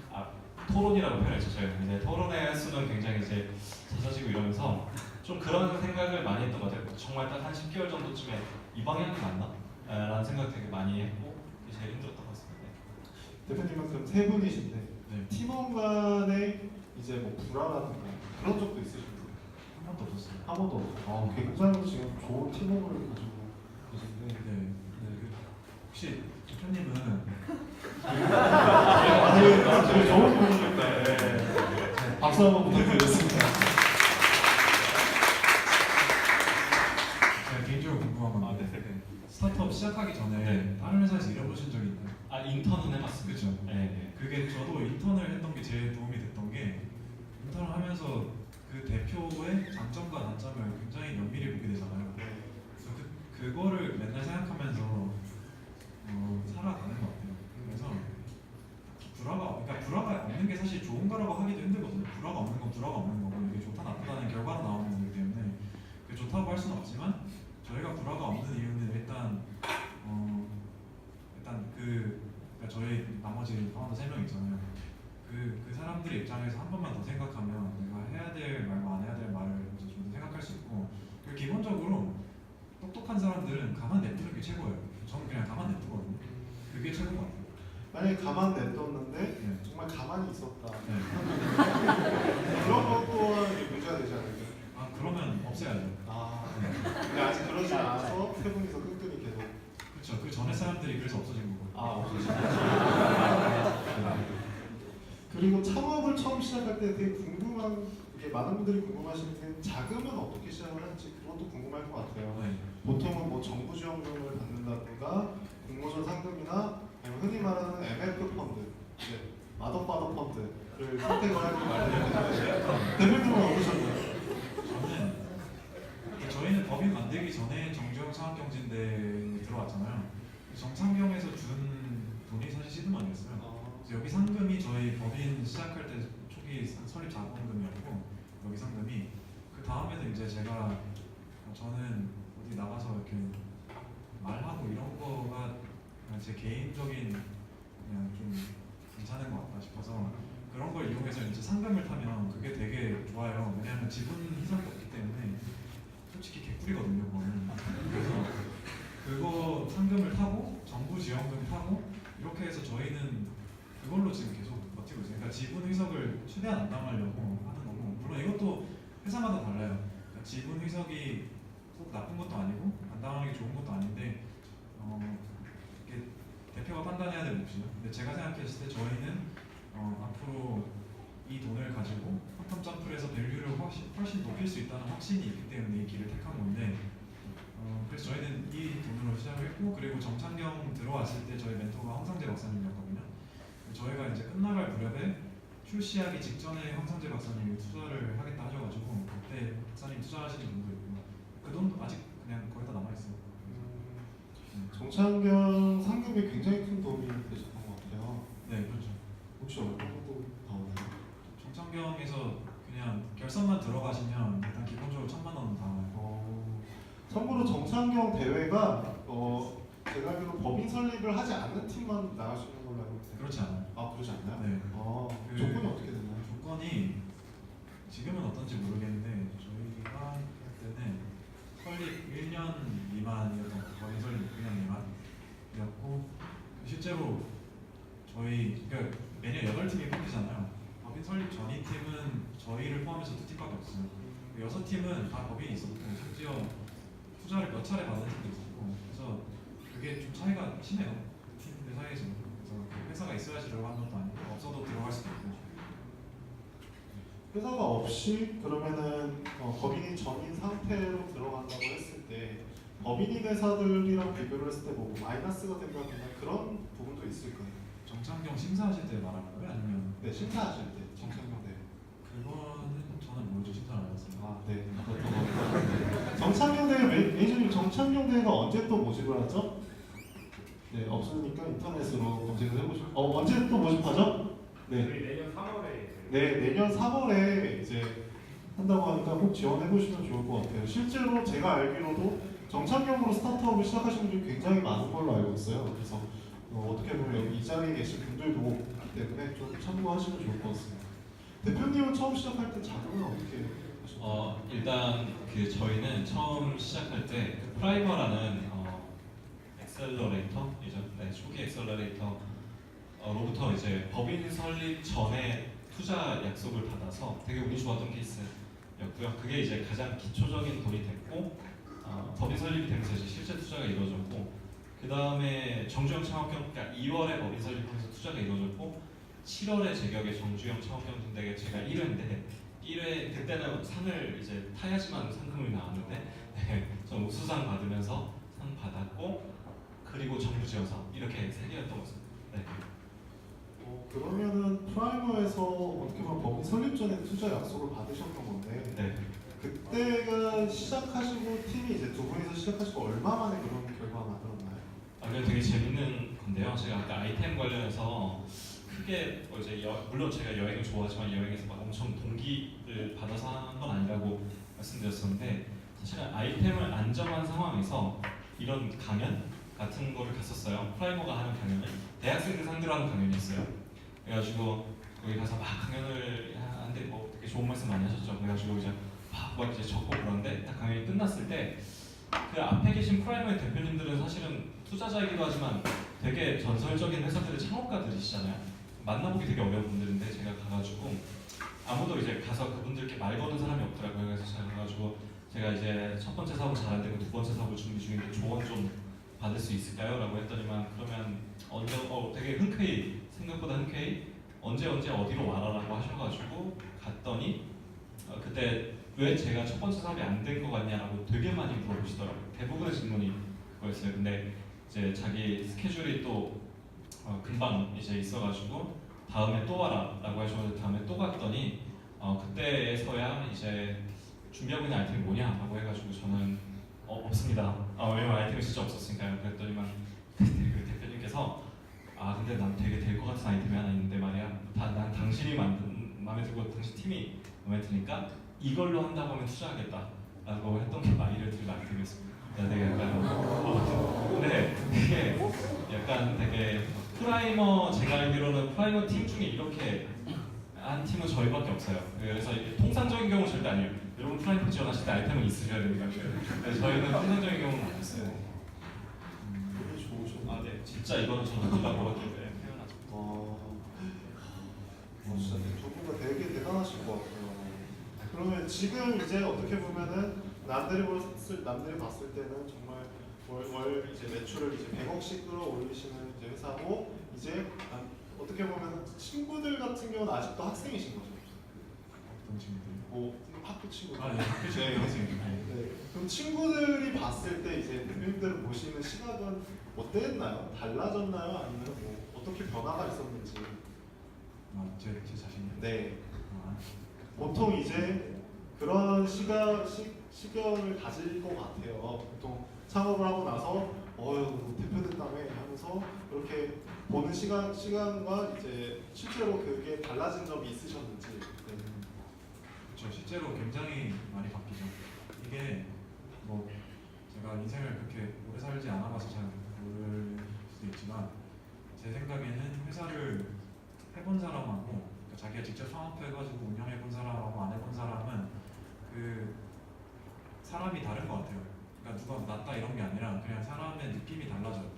토론이라고 표현했죠. 저희는 이제 토론의 수는 굉장히 이제 잦아지고 이러면서 좀 그런 생각을 많이 했던 것 같아요. 정말 딱 한 10개월 정도쯤에 이 방향이 맞나? 라는 생각 되게 많이 했고 그게 제일 힘들었던 것 같습니다. 대표님은 그럼 세 분이신데 네. 팀원 간에 이제 뭐 불화라든가 그런 적도 있으신가요? 한 번도 없었어요. 한 번도 없어요. 굉장히 지금 좋은 팀워크를 가지고 계신데 네. 혹시 대표님은 되게 좋은 분이니까 박수 한번 부탁드리겠습니다. 제가 개인적으로 궁금한 건데 스타트업 시작하기 전에 다른 회사에서 일해보신 적이 있나요? 인턴은 해봤습니다. 그죠? 네. 그게 저도 인턴을 했던 게 제일 도움이 됐던 게 인턴을 하면서 그 대표의 장점과 단점을 굉장히 면밀히 보게 되잖아요. 그래서 그거를 맨날 생각하면서 살아가는 것 같아요. 그래서 불화가 없는 게 사실 좋은 거라고 하기도 힘들거든요. 불화가 없는 건 불화가 없는 거고 이게 좋다 나쁘다는 결과로 나오는 거기 때문에 그게 좋다고 할 수는 없지만 저희가 불화가 없는 이유는 일단 그 그러니까 저희 나머지 파운더 3명 있잖아요. 그 사람들의 입장에서 한 번만 더 생각하면 내가 해야 될 말과 안 해야 될 말을 좀 더 생각할 수 있고, 그리고 기본적으로 똑똑한 사람들은 가만 냅두는 게 최고예요. 저는 그냥 가만 냅두거든요. 그게 최고인 것 같아요. 만약에 가만 냅뒀는데 네. 정말 가만히 있었다. 네. 그런 것 또한 문제가 되지 않을까요? 아 그러면 없애야죠. 아, 근데 아직 그러지 않아서 세 분이서 끈끈이 계속. 그렇죠. 그 전에 사람들이 그래서 없어진 거고. 아, 없으시죠. 그리고 창업을 처음 시작할 때 되게 궁금한 게 많은 분들이 궁금하시는 게 자금은 어떻게 시작을 하는지 그것도 궁금할 것 같아요. 네. 보통은 뭐 정부 지원금을 받는다든가 공모전 상금이나 아니면 흔히 말하는 MF 펀드, 마더파더 펀드를 선택을 하기 마련인데 대표님은 어떠셨나요? 저희는 법인 만들기 전에 정주영 창업경진대에 들어왔잖아요. 정창경에서 준 돈이 사실 시드머니였어요. 그래서 여기 상금이 저희 법인 시작할 때 초기 설립 자본금이었고, 여기 상금이 그 다음에는 이제 제가 저는 어디 나가서 이렇게 말하고 이런 거가 그냥 제 개인적인 그냥 좀 괜찮은 것 같다 싶어서 그런 걸 이용해서 이제 상금을 타면 그게 되게 좋아요. 왜냐하면 지분 희석이 없기 때문에 솔직히 개꿀이거든요, 그거는. 그래서 그거 상금을 타고 정부 지원금 타고 이렇게 해서 저희는 그걸로 지금 계속 버티고 있어요. 그러니까 지분 희석을 최대한 안 당하려고 하는 거고, 물론 이것도 회사마다 달라요. 그러니까 지분 희석이 꼭 나쁜 것도 아니고 안 당하는 게 좋은 것도 아닌데 이게 대표가 판단해야 될 몫이죠. 근데 제가 생각했을 때 저희는 앞으로 이 돈을 가지고 퀀텀 점프를 해서 밸류를 훨씬 높일 수 있다는 확신이 있기 때문에 이 길을 택한 건데, 그래서 저희는 이 돈으로 시작을 했고, 그리고 정창경 들어왔을 때 저희 멘토가 황상재 박사님이었거든요. 저희가 이제 끝나갈 무렵에 출시하기 직전에 황상재 박사님이 투자를 하겠다 하셔가지고 그때 박사님 투자하시는 분도 있고, 그 돈도 아직 그냥 거의 다 남아있어요. 정창경 상금이 굉장히 큰 도움이 되셨던 것 같아요. 네, 그렇죠. 혹시 얼마 정도 나오나요? 정창경에서 그냥 결선만 들어가시면 일단 기본적으로 1,000만 원 나와요. 참고로 정창경 대회가 제가 알기로 법인 설립을 하지 않는 팀만 나갈 수 있는 걸로 알고 있어요. 그렇지 않아요. 아, 그러지 않나요? 네. 그 조건이 어떻게 되나요? 조건이 지금은 어떤지 모르겠는데 저희가 할 때는 설립 1년 미만이었던 것 같아요. 법인 설립 1년 미만이었고, 실제로 저희 그러니까 매년 8팀이 뽑히잖아요. 법인 설립 전이 팀은 저희를 포함해서 2팀밖에 없어요. 6팀은 다 법인이 있었고, 심지어 투자를 몇 차례 받은 팀도 있었고, 그래서 그게 좀 차이가 심해요. 팀들 사이에서. 그래서 회사가 있어야지 들어가는 것도 아니고 없어도 들어갈 수도 있고. 회사가 없이 그러면은 법인이 전인 상태로 들어간다고 했을 때 법인인 회사들이랑 비교를 했을 때 뭐 마이너스가 된다거나 그런 부분도 있을까요? 정창경 심사하실 때 말하는 거예요? 아니면? 네, 심사하실 때 정창경 대회. 그거는 저는 모르죠. 심사를 안 했어요. 아, 네. 정창경 대회 매니저님 정창경 대회가 언제 또 모집을 하죠? 네, 없으니까 인터넷으로 검색을 해보시고 언제 또 모집하죠? 네. 저희 내년 3월에 네, 내년 3월에 이제 한다고 하니까 꼭 지원해 보시면 좋을 것 같아요. 실제로 제가 알기로도 정창경으로 스타트업을 시작하신 분들이 굉장히 많은 걸로 알고 있어요. 그래서 어떻게 보면 여기 이 자리에 계신 분들도 있기 때문에 좀 참고하시면 좋을 것 같습니다. 대표님은 처음 시작할 때 자금은 어떻게 하셨나요? 일단 저희는 처음 시작할 때 프라이머라는 엑셀러레이터이죠. 네, 초기 엑셀러레이터로부터 이제 법인 설립 전에 투자 약속을 받아서 되게 운이 좋았던 케이스였고요. 그게 이제 가장 기초적인 돈이 됐고, 법인 설립이 되면서 이제 실제 투자가 이루어졌고, 그 다음에 정주영 창업경, 그러니까 2월에 법인 설립해서 투자가 이루어졌고, 7월에 제격의 정주영 창업경진대회 제가 1회인데 1회 그때는 상을 이제 타야지만 상금이 나왔는데 네, 전 우수상 받으면서 상 받았고, 그리고 정부 지원상 이렇게 3개였던 것 같습니다. 네. 그러면은 프라이머에서 어떻게 보면 법인 설립 전에 투자 약속을 받으셨던 건데 네. 그때가 시작하시고 팀이 이제 두 분이서 시작하시고 얼마 만에 그런 결과가 나타났나요? 그게 되게 재밌는 건데요. 제가 아까 아이템 관련해서 크게 이제 물론 제가 여행을 좋아하지만 여행에서 막 엄청 동기를 받아서 한 건 아니라고 말씀드렸었는데, 사실은 아이템을 안 정한 상황에서 이런 강연, 같은 거를 갔었어요. 프라이머가 하는 강연을 대학생들 상대로 하는 강연이었어요. 그래가지고 거기 가서 막 강연을 하는데 뭐 되게 좋은 말씀 많이 하셨죠. 그래가지고 이제 막 이제 적고 그러는데 딱 강연이 끝났을 때 그 앞에 계신 프라이머의 대표님들은 사실은 투자자이기도 하지만 되게 전설적인 회사들의 창업가들이시잖아요. 만나보기 되게 어려운 분들인데 제가 가가지고 아무도 이제 가서 그분들께 말 거는 사람이 없더라고요. 그래서 제가 가가지고 제가 이제 첫 번째 사업은 잘 안 되고 두 번째 사업을 준비 중인데 조언 좀 받을 수 있을까요? 라고 했더니만 그러면 언제 되게 흔쾌히 생각보다 흔쾌히 언제 어디로 와라라고 하셔가지고 갔더니 그때 왜 제가 첫 번째 사업이 안 된 것 같냐라고 되게 많이 물어보시더라고요. 대부분의 질문이 그거였어요. 근데 이제 자기 스케줄이 또 금방 이제 있어가지고 다음에 또 와라라고 하셔서 다음에 또 갔더니 그때에서야 이제 준비하고 있는 아이템이 뭐냐라고 해가지고 저는 없습니다. 왜냐면 아이템이 진짜 없었으니까요. 그랬더니만 그때 그 대표님께서 근데 난 되게 될 것 같은 아이템이 하나 있는데 말이야. 난 당신이 만든 마음에 들고 당신 팀이 마음에 드니까 이걸로 한다고 하면 투자하겠다라고 했던 게 마이를 들은 아이템이었습니다. 되게 약간 근데 그게 약간 되게 프라이머 제가 알기로는 프라이머 팀 중에 이렇게 한 팀은 저희밖에 없어요. 그래서 이게 통상적인 경우는 절대 아니에요. 여러분 프라이머 지원하실 때 아이템은 있으셔야 됩니다. 그래서 저희는 통상적인 경우는 아니었어요. 되게 좋으셨네. 네, 진짜 이거는 저는 누가 뭐라고 표현하죠. 진짜 두 분 다 되게 대단하신 것 같아요. 그러면 지금 이제 어떻게 보면은 남들이 봤을 때는 정말 월 이제 매출을 이제 100억씩 끌어올리시는 이제 회사고 이제 어떻게 보면 친구들 같은 경우는 아직도 학생이신 거죠. 어떤 친구들? 뭐 학교 친구들. 네, 학교 친구들. 네. 그럼 친구들이 봤을 때 이제 대표님들을 보시는 시각은 어땠나요? 달라졌나요? 아니면 뭐 어떻게 변화가 있었는지. 제 자신이요? 네. 아, 보통 이제 그런 시견을 가질 것 같아요. 보통 창업을 하고 나서 대표됐다며 하면서 그렇게 보는 시간과 이제 실제로 그게 달라진 점이 있으셨는지. 네. 그렇죠. 실제로 굉장히 많이 바뀌죠. 이게 뭐 제가 인생을 그렇게 오래 살지 않아봐서 잘 모를 수도 있지만 제 생각에는 회사를 해본 사람하고 그러니까 자기가 직접 창업해가지고 운영해본 사람하고 안 해본 사람은 그 사람이 다른 것 같아요. 그러니까 누가 낫다 이런 게 아니라 그냥 사람의 느낌이 달라져요.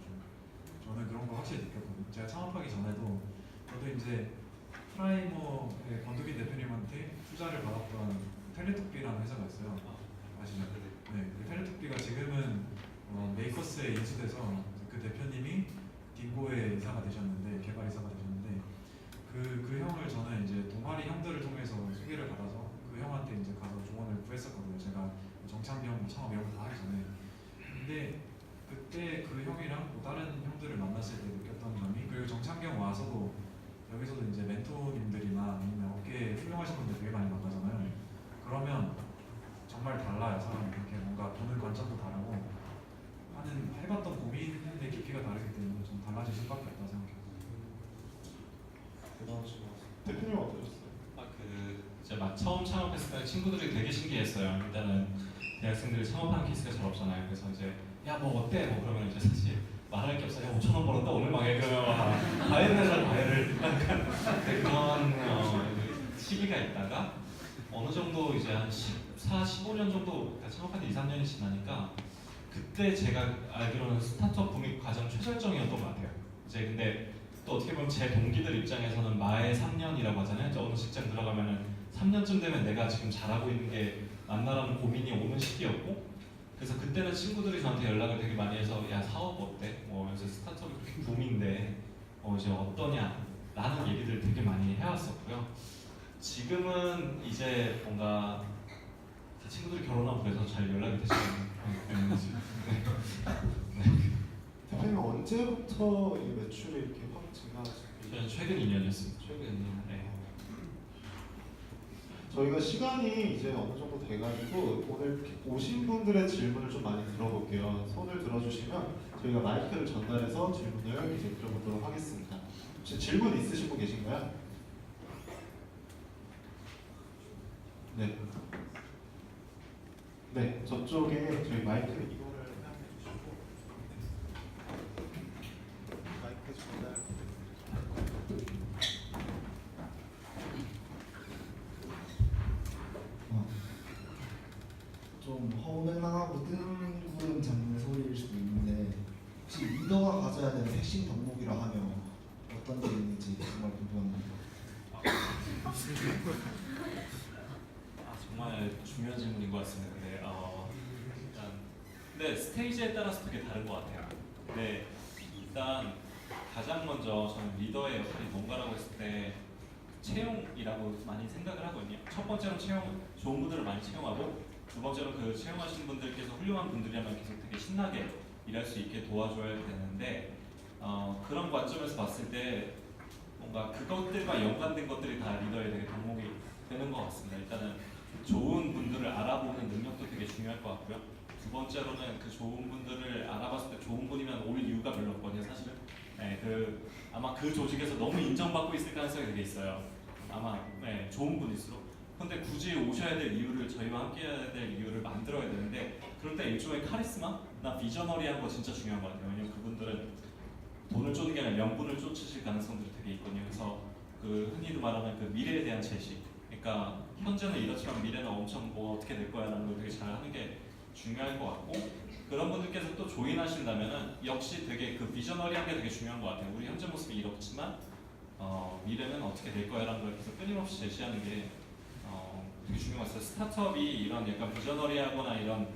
저는 그런 거 확실히 느꼈거든요. 제가 창업하기 전에도 저도 이제 프라이머의 권두기 대표님한테 투자를 받았던 텔레토피라는 회사가 있어요. 아시죠? 네, 그 텔레토피가 지금은 메이커스에 인수돼서 그 대표님이 딩고의 이사가 되셨는데 개발 이사가 되셨는데 그 형을 저는 이제 동아리 형들을 통해서 소개를 받아서 그 형한테 이제 가서 조언을 구했었거든요. 제가 정창경 창업 이런 거 다 하기 전에. 근데 그때 그 형이랑 또 다른 형들을 만났을 때 느꼈던 점이 그리고 정창경 와서도 여기서도 이제 멘토님들이나 아니면 업계에 훌륭하신 분들 되게 많이 만나잖아요. 그러면 정말 달라요. 사람이 그렇게 뭔가 보는 관점도 다르고 하는 해봤던 고민의 깊이가 다르기 때문에 좀 달라질 수밖에 없다 생각해요. 대단하신 것 같아요. 대표님 어떠셨어요? 이제 막 처음 창업했을 때 친구들이 되게 신기했어요. 일단은 대학생들이 창업하는 케이스가 잘 없잖아요. 그래서 이제 야 뭐 어때? 뭐 그러면 이제 사실 말할 게 없어. 야 5,000원 벌었다 오늘 망해 그러면 과외를 해라 과외를 약간 그런 시기가 있다가 어느 정도 이제 한 14, 15년 정도 창업한 지 2, 3년이 지나니까 그때 제가 알기로는 스타트업 붐이 가장 최절정이었던 것 같아요. 이제 근데 또 어떻게 보면 제 동기들 입장에서는 마의 3년이라고 하잖아요. 이제 어느 직장 들어가면은 3년쯤 되면 내가 지금 잘하고 있는 게 맞나라는 고민이 오는 시기였고 그래서 그때는 친구들이 저한테 연락을 되게 많이 해서 야 사업 어때? 뭐 요새 스타트업이 그렇게 붐인데 이제 어떠냐? 라는 얘기들 되게 많이 해왔었고요. 지금은 이제 뭔가 제 친구들이 결혼하고 그래서 잘 연락이 되시는 편이지. 대표님 언제부터 이 매출이 이렇게 확 증가하셨어요? 저는 최근 2년이었습니다. 최근 2년. 네. 저희가 시간이 이제 어느 정도 돼가지고 오늘 오신 분들의 질문을 좀 많이 들어볼게요. 손을 들어주시면 저희가 마이크를 전달해서 질문을 이제 들어보도록 하겠습니다. 혹시 질문 있으신 분 계신가요? 네. 네, 저쪽에 저희 마이크 이거를 사용해 주시고. 좀 허무맹랑하고 뜬구름 잡는 소리일 수도 있는데 혹시 리더가 가져야 되는 핵심 덕목이라 하면 어떤 게 있는지 정말 궁금합니다. 정말 중요한 질문인 것 같습니다. 일단 근데 스테이지에 따라서 되게 다른 것 같아요. 근데 일단 가장 먼저 저는 리더의 역할이 뭔가라고 했을 때 채용이라고 많이 생각을 하거든요. 첫 번째로 좋은 분들을 많이 채용하고 두 번째로 그 채용하신 분들께서 훌륭한 분들이라면 계속 되게 신나게 일할 수 있게 도와줘야 되는데 그런 관점에서 봤을 때 뭔가 그것들과 연관된 것들이 다 리더의 되게 덕목이 되는 것 같습니다. 일단은 좋은 분들을 알아보는 능력도 되게 중요할 것 같고요. 두 번째로는 그 좋은 분들을 알아봤을 때 좋은 분이면 올 이유가 별로 없거든요, 사실은. 네, 아마 그 조직에서 너무 인정받고 있을 가능성이 되게 있어요. 아마 좋은 분일수록. 근데 굳이 오셔야 될 이유를 저희와 함께해야 될 이유를 만들어야 되는데 그럴 때 일종의 카리스마나 비저너리한 거 진짜 중요한 것 같아요. 왜냐면 그분들은 돈을 쫓는 게 아니라 명분을 쫓으실 가능성들이 되게 있거든요. 그래서 그 흔히도 말하는 그 미래에 대한 제시. 그러니까 현재는 이렇지만 미래는 엄청 뭐 어떻게 될 거야라는 걸 되게 잘 하는 게 중요할 것 같고 그런 분들께서 또 조인하신다면은 역시 되게 그 비저너리한 게 되게 중요한 것 같아요. 우리 현재 모습이 이렇지만 미래는 어떻게 될 거야라는 걸 계속 끊임없이 제시하는 게 되게 중요한 것 같아요. 스타트업이 이런 약간 비저너리하거나 이런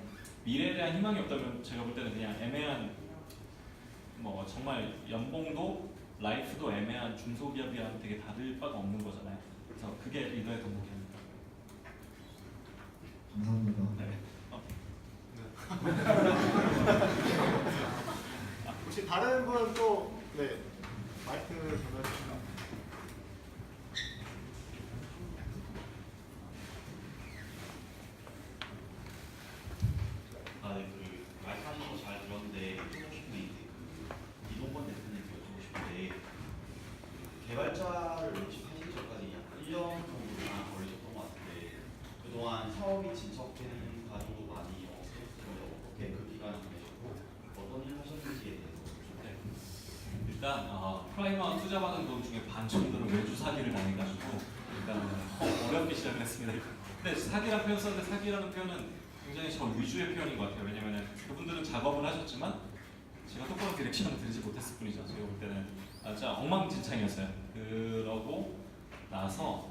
미래에 대한 희망이 없다면 제가 볼 때는 그냥 애매한 뭐 정말 연봉도 라이프도 애매한 중소기업이랑 되게 다를 바가 없는 거잖아요. 그래서 그게 리더의 덕목입니다. 감사합니다. 네. 혹시 다른 분 또 마이크 전해주시면. 말씀하신 거 잘 들었는데 여쭤보고 싶은 게 이동건 대표님께 여쭤보고 싶은데 개발자를 모집하시기 전까지 약 1년 정도나 걸리셨던 것 같은데 그동안 사업이 진척되는 과정도 많이 어떻게 그 기간을 보내셨고 어떤 일을 하셨는지에 대해서 네. 일단 프라이머 투자받은 돈 중에 반 정도를 외주 사기를 당해가지고 일단 어렵게 시작을 했습니다. 근데 사기라는 표현 썼는데 사기라는 표현은 굉장히 저 위주의 표현인 것 같아요. 왜냐면 그분들은 작업을 하셨지만 제가 똑바로 디렉션을 드리지 못했을 뿐이죠. 제가 볼 때는 진짜 엉망진창이었어요. 그러고 나서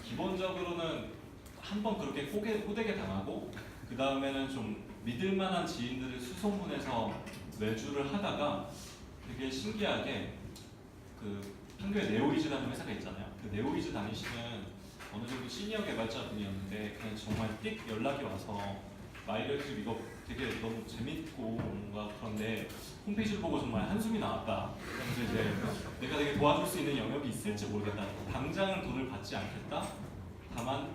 기본적으로는 한번 그렇게 호되게 당하고 그 다음에는 좀 믿을만한 지인들을 수소문해서 외주를 하다가 되게 신기하게 그 판교에 네오이즈라는 회사가 있잖아요. 그 네오이즈 다니시는 어느 정도 시니어 개발자 분이었는데 그냥 정말 띡 연락이 와서 마이너즈 이거 되게 너무 재밌고 뭔가 그런데 홈페이지를 보고 정말 한숨이 나왔다. 그래서 이제 내가 되게 도와줄 수 있는 영역이 있을지 모르겠다. 당장은 돈을 받지 않겠다. 다만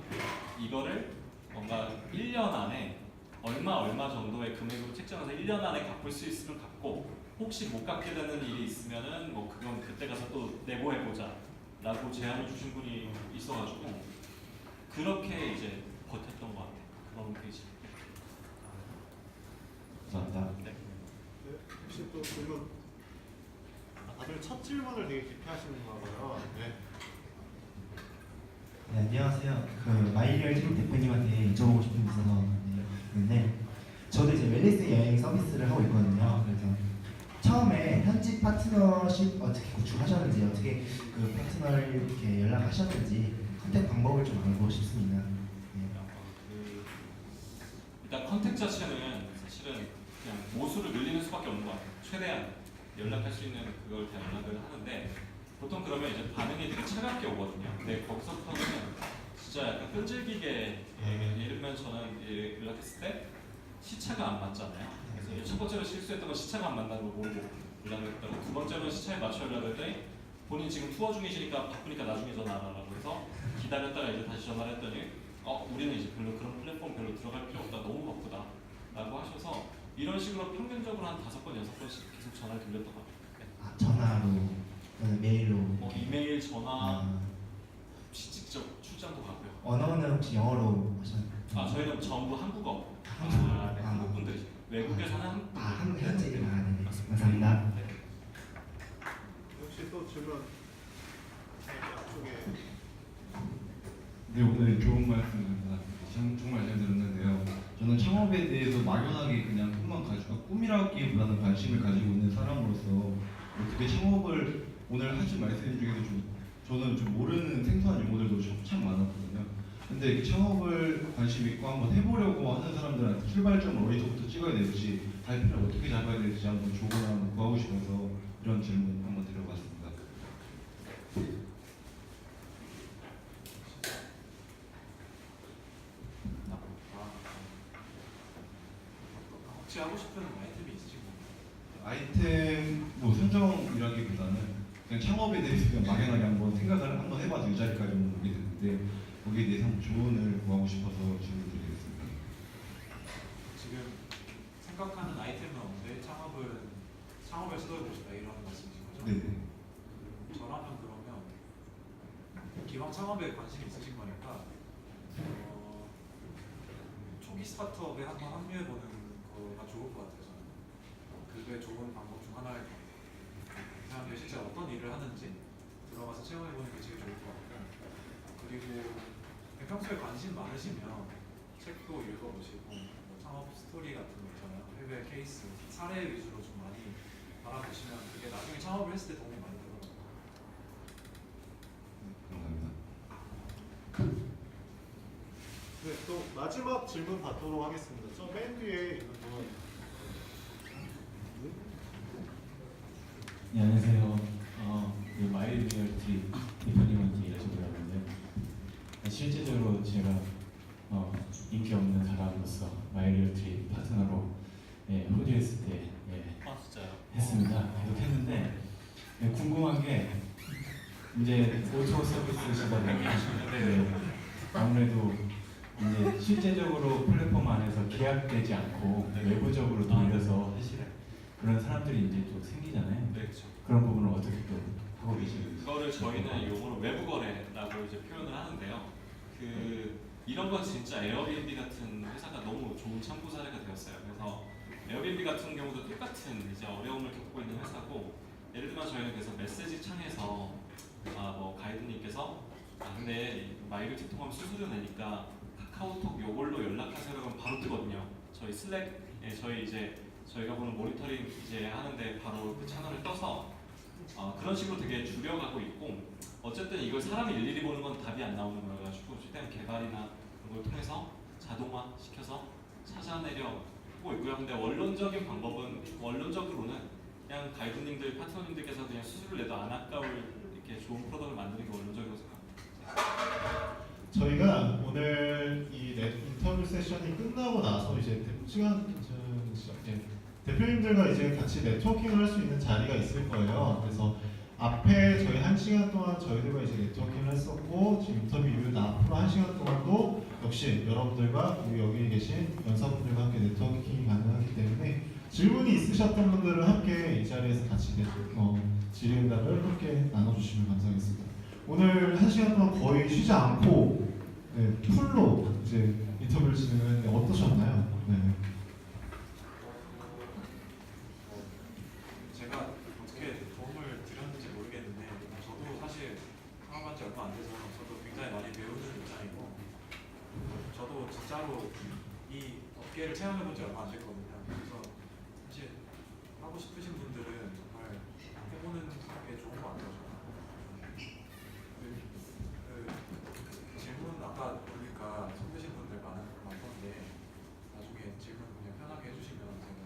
이거를 뭔가 1년 안에 얼마 정도의 금액으로 책정해서 1년 안에 갚을 수 있으면 갚고 혹시 못 갚게 되는 일이 있으면은 뭐 그건 그때 가서 또 내고해보자 라고 제안을 주신 분이 있어가지고 그렇게 이제 버텼던 것 같아요. 그런 홈페이지. 감사합니다. 네. 혹시 또 질문? 다들 첫 질문을 되게 기피하시는가 봐요. 네. 네, 안녕하세요. 그 마이리얼 팀 대표님한테 여쭤보고 싶은 게 있어서 있는데 저도 이제 웰니스 여행 서비스를 하고 있거든요. 그래서 처음에 현지 파트너십 어떻게 구축하셨는지 어떻게 그 파트너를 이렇게 연락하셨는지 컨택 방법을 좀 알고 싶습니다. 네. 일단 컨택 자체는 사실은 그냥 모수를 늘리는 수밖에 없는 것 같아요. 최대한 연락할 수 있는 그걸 다 연락을 하는데 보통 그러면 이제 반응이 되게 차갑게 오거든요. 근데 거기서부터는 진짜 약간 끈질기게 예를 들면 저는 연락했을 때 시차가 안 맞잖아요. 그래서 첫 번째로 실수했던 건 시차가 안 맞다는 걸 모르고 연락을 했다고 두 번째로는 시차에 맞춰 연락을 했더니 본인 지금 투어 중이시니까 바쁘니까 나중에 전화하라고 해서 기다렸다가 이제 다시 전화를 했더니 우리는 이제 별로 그런 플랫폼 별로 들어갈 필요 없다 너무 바쁘다 라고 하셔서 이런 식으로 평균적으로 한 5번, 6번씩 계속 전화를 돌렸던 것 같아요. 네. 아, 전화로, 메일로. 이메일, 전화, 직접 출장도 가고요. 언어는 혹시 영어로 하셨나요? 저희는 전부 한국어. 네, 한국 분들이 외국에서는 한국 현지를 나가는. 맞습니다. 감사합니다. 네. 혹시 또 질문? 앞쪽에. 네, 오늘 좋은 말씀 감사합니다. 정말 잘 들었는데요. 저는 창업에 대해서 막연하게 그냥 꿈만 가지고 꿈이라기보다는 관심을 가지고 있는 사람으로서 어떻게 창업을 오늘 하신 말씀 중에서 저는 좀 모르는 생소한 용어들도 참 많았거든요. 근데 이 창업을 관심 있고 한번 해보려고 하는 사람들한테 출발점을 어디서부터 찍어야 될지 발표를 어떻게 잡아야 될지 한번 조언을 한번 구하고 싶어서 이런 질문 한번 드려봤습니다. 혹시 하고 싶은 아이템이 있으신가요? 아이템 뭐 선정이라기보다는 그냥 창업에 대해서 그냥 막연하게 한번 생각을 한번 해봐서 이 자리까지 오게 됐는데 거기에 대해서 한번 조언을 구하고 싶어서 질문드리겠습니다. 지금 생각하는 아이템은 없는데 창업에 시도해보고 싶다 이런 말씀이신 거죠? 네네. 저라면 그러면 기왕 창업에 관심이 있으신 거니까 초기 스타트업에 한번 합류해보는 거가 좋을 것 같아요. 저는 그게 좋은 방법 중 하나일 것 같아요. 사람들이 실제 어떤 일을 하는지 들어가서 체험해보는 게 제일 좋을 것 같고, 그리고 평소에 관심 많으시면 책도 읽어보시고 뭐 창업 스토리 같은 거 있잖아요. 해외 케이스, 사례 위주로 좀 많이 알아보시면 그게 나중에 창업을 했을 때 도움이 많이 되더라고요. 감사합니다. 네, 또 마지막 질문 받도록 하겠습니다. 저 맨 뒤에 있는 분. 네, 안녕하세요. 마이리얼티 대표님한테 여쭤보려는데 실제적으로 제가 인기 없는 사람으로서 마이리얼티 파트너로 호주했을 때 진짜요? 했습니다. 계속 했는데 궁금한 게 이제 오토 서비스시다 보니까 아무래도 이제 실제적으로 플랫폼 안에서 계약되지 않고 외부적으로 돌려서 그런 사람들이 이제 또 생기잖아요. 네, 그렇죠. 그런 부분을 어떻게 또 하고 계시는지. 그거를 저희는 용어로 외부 거래라고 이제 표현을 하는데요. 이런 건 진짜 에어비앤비 같은 회사가 너무 좋은 참고 사례가 되었어요. 그래서 에어비앤비 같은 경우도 똑같은 이제 어려움을 겪고 있는 회사고, 예를 들면 저희는 그래서 메시지 창에서 뭐 가이드님께서 근데 마이리얼티 통하면 수수료 내니까 카카오톡 요걸로 연락하세요 그러면 바로 뜨거든요. 저희 슬랙에 저희가 보는 모니터링 이제 하는데 바로 그 채널을 떠서 그런 식으로 되게 줄여가고 있고, 어쨌든 이걸 사람이 일일이 보는 건 답이 안 나오는 거여가지고 최대한 개발이나 그런 걸 통해서 자동화 시켜서 찾아내려 하고 있고요. 근데 원론적으로는 그냥 가이드님들, 파트너님들께서 그냥 수수료를 내도 안 아까울 이렇게 좋은 프로덕트를 만드는 게 원론적이라고 생각합니다. 저희가 오늘 이 인터뷰 세션이 끝나고 나서 이제 대표님들과 이제 같이 네트워킹을 할 수 있는 자리가 있을 거예요. 그래서 앞에 저희 1시간 동안 저희들과 이제 네트워킹을 했었고, 지금 인터뷰 이후에 앞으로 1시간 동안도 역시 여러분들과 그리고 여기 계신 연사분들과 함께 네트워킹이 가능하기 때문에 질문이 있으셨던 분들은 함께 이 자리에서 같이 질의응답을 함께 나눠주시면 감사하겠습니다. 오늘 1시간 동안 거의 쉬지 않고 풀로 이제 인터뷰를 진행했는데 어떠셨나요? 네. 제가 어떻게 도움을 드렸는지 모르겠는데 저도 사실 창업한 지 얼마 안 돼서 저도 굉장히 많이 배우는 입장이고, 저도 진짜로 이 업계를 체험해본 지 얼마 안 됐거든요. 그래서 사실 하고 싶으신 분들은 정말 해보는 게 좋은 것 같아요. 질문 아까 보니까 손드신 분들 많던데 나중에 질문 그냥 편하게 해주시면 제가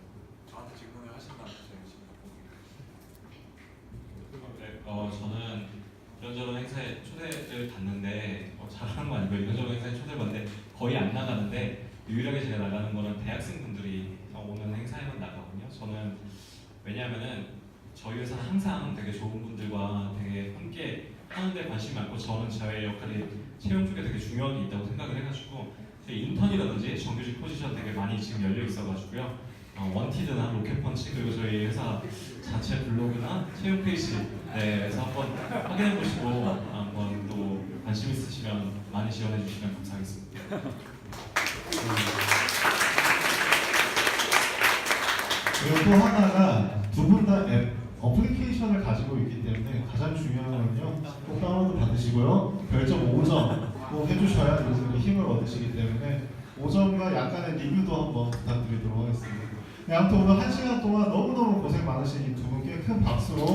저한테 질문을 하신다면 제가 열심히 답변드릴게요. 저는 이런저런 행사에 초대를 받는데 잘하는 거 아니고 이런저런 행사에 초대를 받는데 거의 안 나가는데, 유일하게 제가 나가는 거는 대학생분들이 오는 행사에만 나가거든요. 저는 왜냐하면은 저희 회사는 항상 되게 좋은 분들과 되게 함께 하는데 관심이 많고, 저는 저의 역할이 채용 쪽에 되게 중요한 게 있다고 생각을 해가지고 인턴이라든지 정규직 포지션 되게 많이 지금 열려 있어가지고요. 원티드나 로켓펀치, 그리고 저희 회사 자체 블로그나 채용 페이지에서 한번 확인해 보시고 한번 또 관심 있으시면 많이 지원해 주시면 감사하겠습니다. 그리고 또 하나가 두 분 다 어플리케이션을 가지고 있기 때문에 가장 중요한 건요, 꼭 다운로드 받으시고요, 별점 5점 꼭 해주셔야 요즘에 힘을 얻으시기 때문에 오점과 약간의 리뷰도 한번 부탁드리도록 하겠습니다. 네, 아무튼 오늘 1시간 동안 너무너무 고생 많으신 이 두 분께 큰 박수로